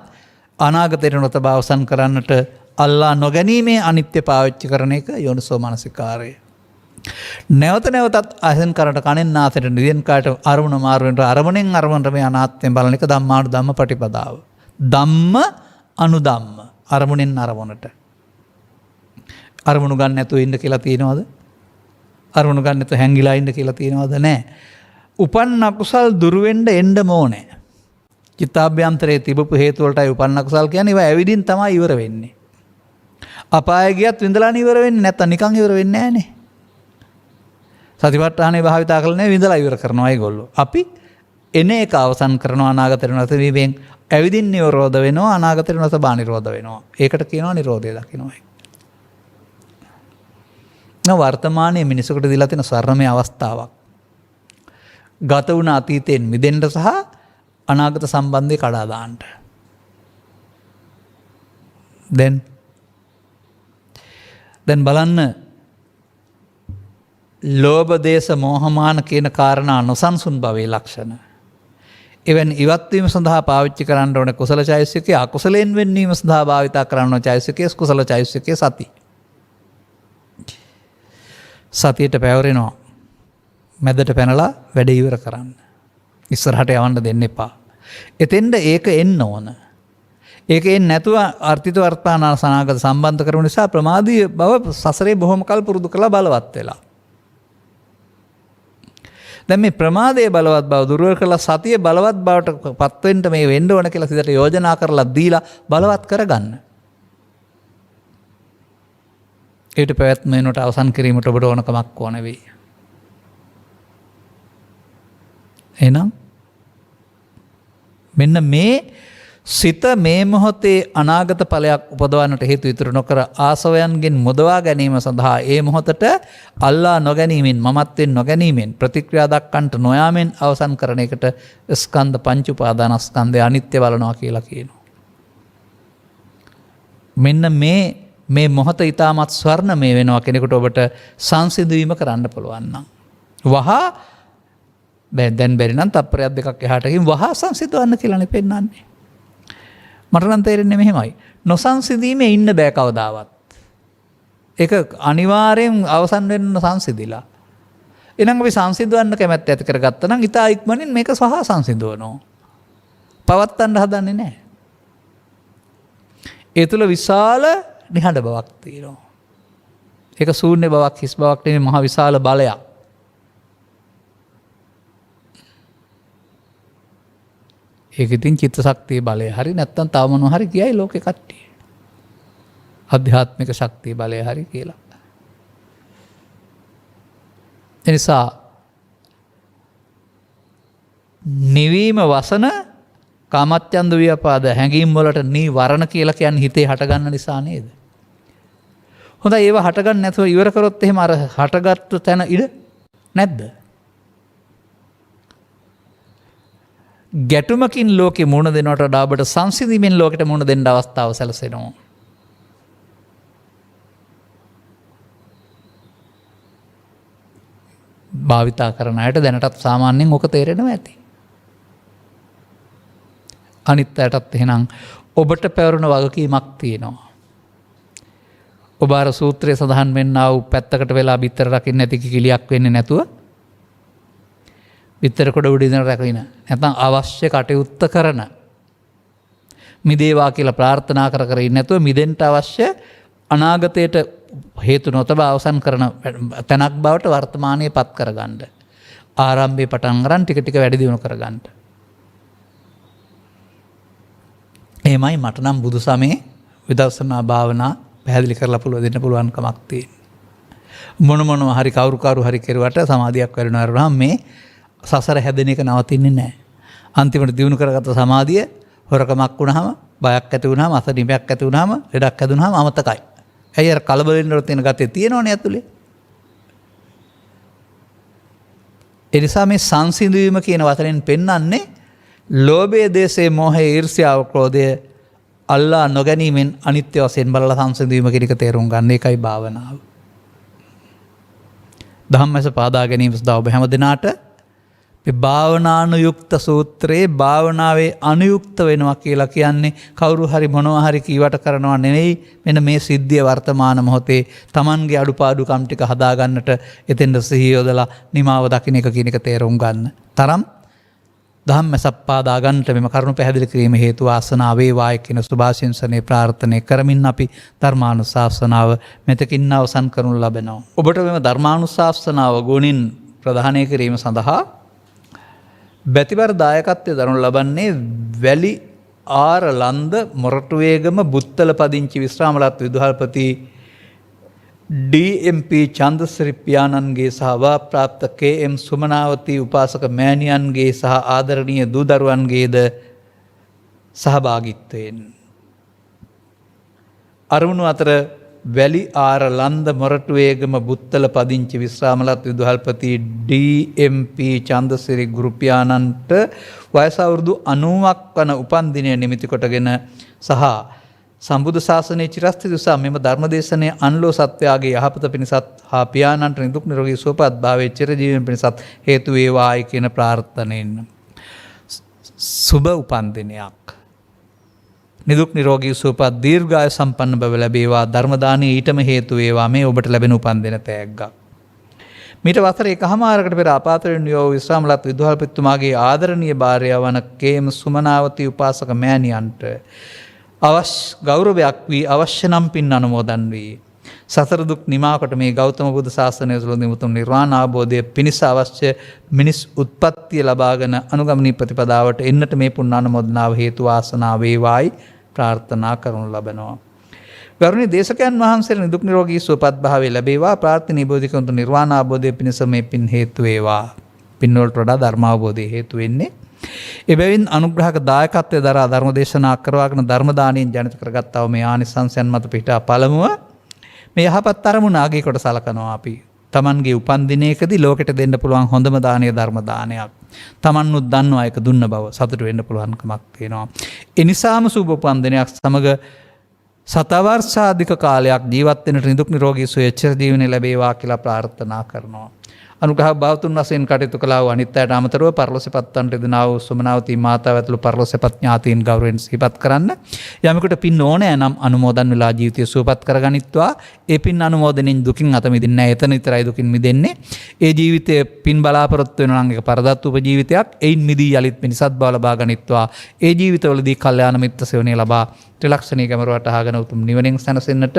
අනාගතයට නොතබ අවසන් කරන්නට අල්ලා නොගැනීමේ අනිත්‍ය පාවිච්චි කරන එක යෝනිසෝ මනසිකාරය. නැවත නැවතත් අහසෙන් කරට කනෙන් නාසයට නිදින් කාට අරමුණ මාරුවෙන්ට අරමුණෙන් අරමුණට මේ අනාත්මයෙන් බලන එක ධම්මානුධම්ම ප්‍රතිපදාව. ධම්ම අනුධම්ම අරමුණෙන් අරමුණට. අරමුණු ගන්න නැතුව ඉන්න කියලා තියෙනවද? අරමුණු ගන්න නැතුව හැංගිලා ඉන්න කියලා තියෙනවද? නැහැ. උපන්න අකුසල් දුරු වෙන්න එන්න ඕනේ. චිත්තාභ්‍යන්තරයේ තිබපු හේතු වලටයි උපන්න අකුසල් කියන්නේ. ඒවා ඇවිදින් තමයි ඉවර වෙන්නේ. අපාය ගියත් විඳලා ඉවර වෙන්නේ නැත්තම් නිකන් ඉවර වෙන්නේ නැහනේ. සතිපට්ඨානේ භාවිතා කරලා නේ විඳලා ඉවර කරනවා ඒගොල්ලෝ. අපි එන එක අවසන් කරනවා අනාගතේ නැතිවීමෙන් ඇවිදින් නිරෝධ වෙනවා අනාගතේ නැතබා නිරෝධ වෙනවා. ඒකට කියනවා නිරෝධය දකින්නවා. වර්තමානයේ මිනිසෙකුට දීලා තියෙන ස්වර්ණමය අවස්ථාවක්. ගත වුණ අතීතයෙන් මිදෙන්න සහ අනාගත සම්බන්ධය කඩා දාන්න. දැන් බලන්න ලෝභ දේශ මෝහමාන කියන කාරණා නොසන්සුන් භවයේ ලක්ෂණ. එවැනි ඉවත්වීම සඳහා පාවිච්චි කරන්න ඕන කුසල චෛතසිකය අකුසලයෙන් වෙන්වීම සඳහා භාවිතා කරන්න ඕන චෛතසිකය කුසල චෛතසිකය සති. සතියට පැවරෙනවා. මැදට පැනලා වැඩ ඉවර කරන්න. ඉස්සරහට යවන්න දෙන්න එපා. එතෙන්ද ඒක එන්න ඕන. ඒක එන්නේ නැතුව අර්ථිත වර්තමාන අනාගත සම්බන්ධ කරන නිසා ප්‍රමාදී බව සසරේ බොහොම කල් පුරුදු කරලා බලවත් වෙලා. දැන් මේ ප්‍රමාදයේ බලවත් බව දුර්වල කරලා සතිය බලවත් බවට පත් වෙන්න මේ වෙන්න ඕන කියලා සිතට යෝජනා කරලා දීලා බලවත් කරගන්න. ඒකට පැවැත්ම වෙනට අවසන් කිරීමට ඔබට ඕනකමක් ඕන වෙයි. එහෙනම් මෙන්න මේ සිත මේ මොහොතේ අනාගත ඵලයක් උපදවන්නට හේතු ඉතුරු නොකර ආසවයන්ගෙන් මුදවා ගැනීම සඳහා ඒ මොහොතට අල්ලා නොගැනීමෙන් මමත්වෙන් නොගැනීමෙන් ප්‍රතික්‍රියා දක්වන්නට නොයාමෙන් අවසන් කරන එකට ස්කන්ධ පංච උපාදානස්කන්ධය අනිත්‍ය බලනවා කියලා කියනවා. මෙන්න මේ මොහොත ඊටමත් ස්වර්ණමය වෙනවා කෙනෙකුට ඔබට සංසිඳවීම කරන්න පුළුවන් නම්. වහා දැන් බැරි නම් තප්පරයක් දෙකක් එහාට ගිහින් වහා සංසිඳවන්න කියලානේ පෙන්නන්නේ. මට නම් තේරෙන්නේ මෙහෙමයි. නොසංසිඳීමේ ඉන්න බෑ කවදාවත්. ඒක අනිවාර්යෙන් අවසන් වෙන්න සංසිඳිලා. එහෙනම් අපි සංසිඳවන්න කැමැත්ත ඇති කරගත්තා නම් ඊට ඉක්මනින් මේක සහ සංසිඳවනවා. පවත්තන්න හදන්නේ නැහැ. ඒ තුල විශාල නිහඬ බවක් තියෙනවා. ඒක ශූන්‍ය බවක් හිස් බවක් නෙමෙයි මහ විශාල බලයක්. ඒක ඉතින් චිත්ත ශක්තිය බලය හරි නැත්නම් තව මොනවා හරි කියයි ලෝකේ කට්ටිය. ආධ්‍යාත්මික ශක්තිය බලය හරි කියලා. එනිසා නිවීම වසන කාමච්ඡන්ද ව්‍යාපාද හැඟීම් වලට නීවරණ කියලා කියන්නේ හිතේ හටගන්න නිසා නේද? හොඳයි ඒව හටගන්න නැතුව ඉවර කරොත් එහෙම අර හටගත්තු තැන ඉඩ නැද්ද? ගැටුමකින් ලෝකෙ මුණ දෙනවට වඩා ඔබට සංසිඳීමෙන් ලෝකෙට මුණ දෙන්න අවස්ථාව සැලසෙනවා. භාවිතා කරන අයට දැනටත් සාමාන්‍යයෙන් ඔක තේරෙනවා ඇති. අනිත් අයටත් එහෙනම් ඔබට පැවරුණ වගකීමක් තියෙනවා. ඔබ අර සූත්‍රයේ සඳහන් වෙන්නා වූ පැත්තකට වෙලා බිත්තර රකින්න නැති කිලියක් වෙන්නේ නැතුව බිත්තර කොට උඩින් රැකින නැත්නම් අවශ්‍ය කටයුත්ත කරන මිදේවා කියලා ප්‍රාර්ථනා කර කර ඉන්නේ නැතුව මිදෙන්න අවශ්‍ය අනාගතයට හේතු නොතබ අවසන් කරන තැනක් බවට වර්තමානයේ පත් කරගන්න. ආරම්භයේ පටන් ගන්න ටික ටික වැඩි දියුණු කරගන්න. එහෙමයි මට නම් බුදු සමයේ විදර්ශනා භාවනා පැහැදිලි කරලා දෙන්න පුළුවන් කමක් තියෙනවා. මොනවා හරි කවුරු හරි කෙරුවට සමාධියක් වැඩිනවා මේ සසර හැදෙන එක නවතින්නේ නැහැ. අන්තිමට දියුණු කරගත්ත සමාධිය හොරකමක් වුණාම, බයක් ඇති වුණාම, අසනීපයක් ඇති වුණාම, ලෙඩක් හැදුනහම අමතකයි. ඇයි අර කලබලෙන් තියෙන ගතිය තියෙනවනේ ඇතුලේ. ඒ නිසා මේ සංසිඳුවීම කියන වචනෙන් පෙන්වන්නේ ලෝභය, දේශය, මොහය, ඊර්ෂ්‍යාව, ක්‍රෝධය අල්ලා නොගැනීමෙන් අනිත්‍ය වශයෙන් බලලා සංසිඳුවීම කියන එක තේරුම් ගන්න. ඒකයි භාවනාව. ධම්මස පාදා ගැනීම සඳහා ඔබ හැම දිනාට මේ භාවනානුයුක්ත සූත්‍රයේ භාවනාවේ අනුයුක්ත වෙනවා කියලා කියන්නේ කවුරු හරි මොනවා හරි කීවට කරනවා නෙවෙයි. මෙන්න මේ සිද්ධිය වර්තමාන මොහොතේ Tamanගේ අඩුපාඩුකම් ටික හදාගන්නට එතෙන්ද සිහිය යොදලා නිමාව දකින්න එක කියන එක තේරුම් ගන්න. තරම් ධම්මසප්පාදා ගන්නට මෙම කරුණු පැහැදිලි කිරීම හේතු වාසනාව වේවායි කියන සුභාශිංසනයේ ප්‍රාර්ථනා කරමින් අපි ධර්මානුශාසනාව මෙතකින් අවසන් කරනු ලබනවා. ඔබට මෙම ධර්මානුශාසනාව ගුණින් ප්‍රදානය කිරීම සඳහා බැතිබර දායකත්වය දරනු ලබන්නේ වැලි ආරලන්ද මොරටුවේගම බුත්තල පදිංචි විශ්‍රාමලත් විදුහල්පති DMP චන්දසිරි පියාණන්ගේ සහ වාප්‍රාප්ත KM සුමනාවතී උපාසක මෑණියන්ගේ සහ ආදරණීය දූ දරුවන්ගේද සහභාගීත්වයෙන් අරමුණු අතර වැලි ආරලන්ද මොරටුවේගම බුත්තල පදිංචි විශ්‍රාමලත් විදුහල්පති DMP චන්දසිරි ගුරුපියාණන්ට වයස අවුරුදු 90ක් වන උපන්දිනය නිමිති කොටගෙන සහ සම්බුදු ශාසනයේ චිරස්ථිත උසා මෙම ධර්මදේශනයේ අන්ලෝ සත්වයාගේ යහපත පිණිසත් හා පියාණන්ට නිදුක් නිරෝගී සුවපත් භාවයේ චිරජීවන පිණිසත් හේතු වේවායි කියන ප්‍රාර්ථනෙන් සුබ උපන්දිනයක් නිදුක් නිරෝගී සුවපත් දීර්ඝායු සම්පන්න බව ලැබේවා. ධර්ම දානයේ ඊටම හේතු වේවා මේ ඔබට ලැබෙන උපන්දින තෑග්ගක්. මීට වසර එකහමාරකට පෙර අපාතරින් යෝ විශ්‍රාමලත් විදුහල්පතිතුමාගේ ආදරණීය භාර්යාව වන KM සුමනාවතී උපාසක මෑණියන්ට ගෞරවයක් වී අවශ්‍ය නම් පින් අනුමෝදන් වී සතර දුක් නිමාකොට මේ ගෞතම බුදු ශාසනය තුළ නිමුතුන් නිර්වාණ අවබෝධය පිණිස අවශ්‍ය මිනිස් උත්පත්තිය ලබාගෙන අනුගමනී ප්‍රතිපදාවට එන්නට මේ පුණ්‍ය අනුමෝදනාව හේතු වාසනා වේවායි ප්‍රාර්ථනා කරනු ලබනවා. ගෞරවනීය දේශකයන් වහන්සේට නිදුක් නිරෝගී සුවපත් භාවය ලැබේවා. ප්‍රාර්ථනීය බෝධිසත්වයන්ට නිර්වාණ අවබෝධය පිණිස මේ පින් හේතු වේවා. පින් වලට වඩා ධර්ම අවබෝධය හේතු වෙන්නේ. එබැවින් අනුග්‍රහක දායකත්වයේ දරා ධර්ම දේශනා කරවාගෙන ධර්ම දානයෙන් ජනිත කරගත්තා වූ මේ ආනිසංසයන් මත පිහිටා පළමුව මේ යහපත් අරමුණ ආගේ කොට සලකනවා අපි. Tamanගේ උපන්දිනයකදී ලෝකෙට දෙන්න පුළුවන් හොඳම දානය ධර්ම දානයක්. Tamanනුත් දන්නවා ඒක දුන්න බව සතුට වෙන්න පුළුවන් කමක් තියෙනවා. ඒ නිසාම සුබ උපන්දිනයක් සමග සතවර්ෂාධික කාලයක් ජීවත් වෙන්නට නිදුක් නිරෝගී සුවය චිරජීවනය ලැබේවා කියලා ප්‍රාර්ථනා කරනවා. අනුග්‍රහ භාවතුන් වශයෙන් කටයුතු කළා වූ අනිත් අයට අමතරව පරලොසපත්වන්ට දෙනා වූ සුමනාවතී මාතාව ඇතුළු පරලොසපත් ඥාතීන් ගෞරවයෙන් සිහිපත් කරන්න. යමෙකුට පින් ඕනෑ නම් අනුමෝදන් වෙලා ජීවිතය සුවපත් කරගනිත්වා. ඒ පින් අනුමෝදනෙන් දුකින් අත මිදෙන්නේ නැහැ. එතන විතරයි දුකින් මිදෙන්නේ. ඒ ජීවිතයේ පින් බලාපොරොත්තු වෙනවා නම් ඒක පරදත්තුප ජීවිතයක්. එයින් මිදී යලිත් මිනිසත් බව ලබා ගනිත්වා. ඒ ජීවිතවලදී කල්යාණ මිත්‍ර සේවනය ලබා ත්‍රිලක්ෂණී ගැමරුවට අහගෙන උතුම් නිවනින් සැනසෙන්නට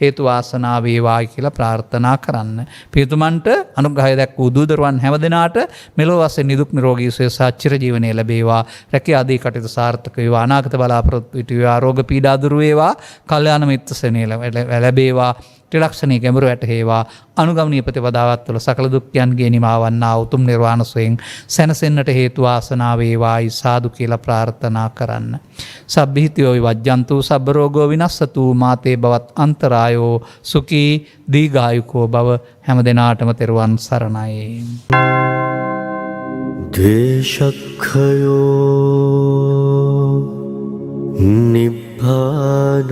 හේතු වාසනා වේවායි කියලා ප්‍රාර්ථනා කරන්න. පියතුමන්ට අනුග්‍රහය දැක් වූ දූ දරුවන් හැම දිනාට මෙලොව වශයෙන් නිදුක් නිරෝගී සුවය සහ චිරජීවනය ලැබේවා. රැකියා ආදී කටයුතු සාර්ථක වේවා. අනාගත බලාපොරොත්තු ඉටු වේවා. රෝග පීඩා දුරු වේවා. කල්යාණ මිත්‍ර සේවනය ලැබේවා. ත්‍රිලක්ෂණයේ ගැඹුර වැටහේවා. අනුගමනීය ප්‍රතිපදාවත් තුළ සකල දුක්ඛයන්ගේ නිමාවන්නා උතුම් නිර්වාණ සුවයෙන් සැනසෙන්නට හේතු වාසනා වේවායි සාදු කියලා ප්‍රාර්ථනා කරන්න. සබ්බීතියෝ විවජ්ජන්තු සබ්බ රෝගෝ විනස්සතු මාතේ බවත් අන්තරායෝ සුඛී දීඝායුකෝ භව. හැම දිනාටම තෙරුවන් සරණයි. ද්වේෂක්ඛයෝ නිබ්බානං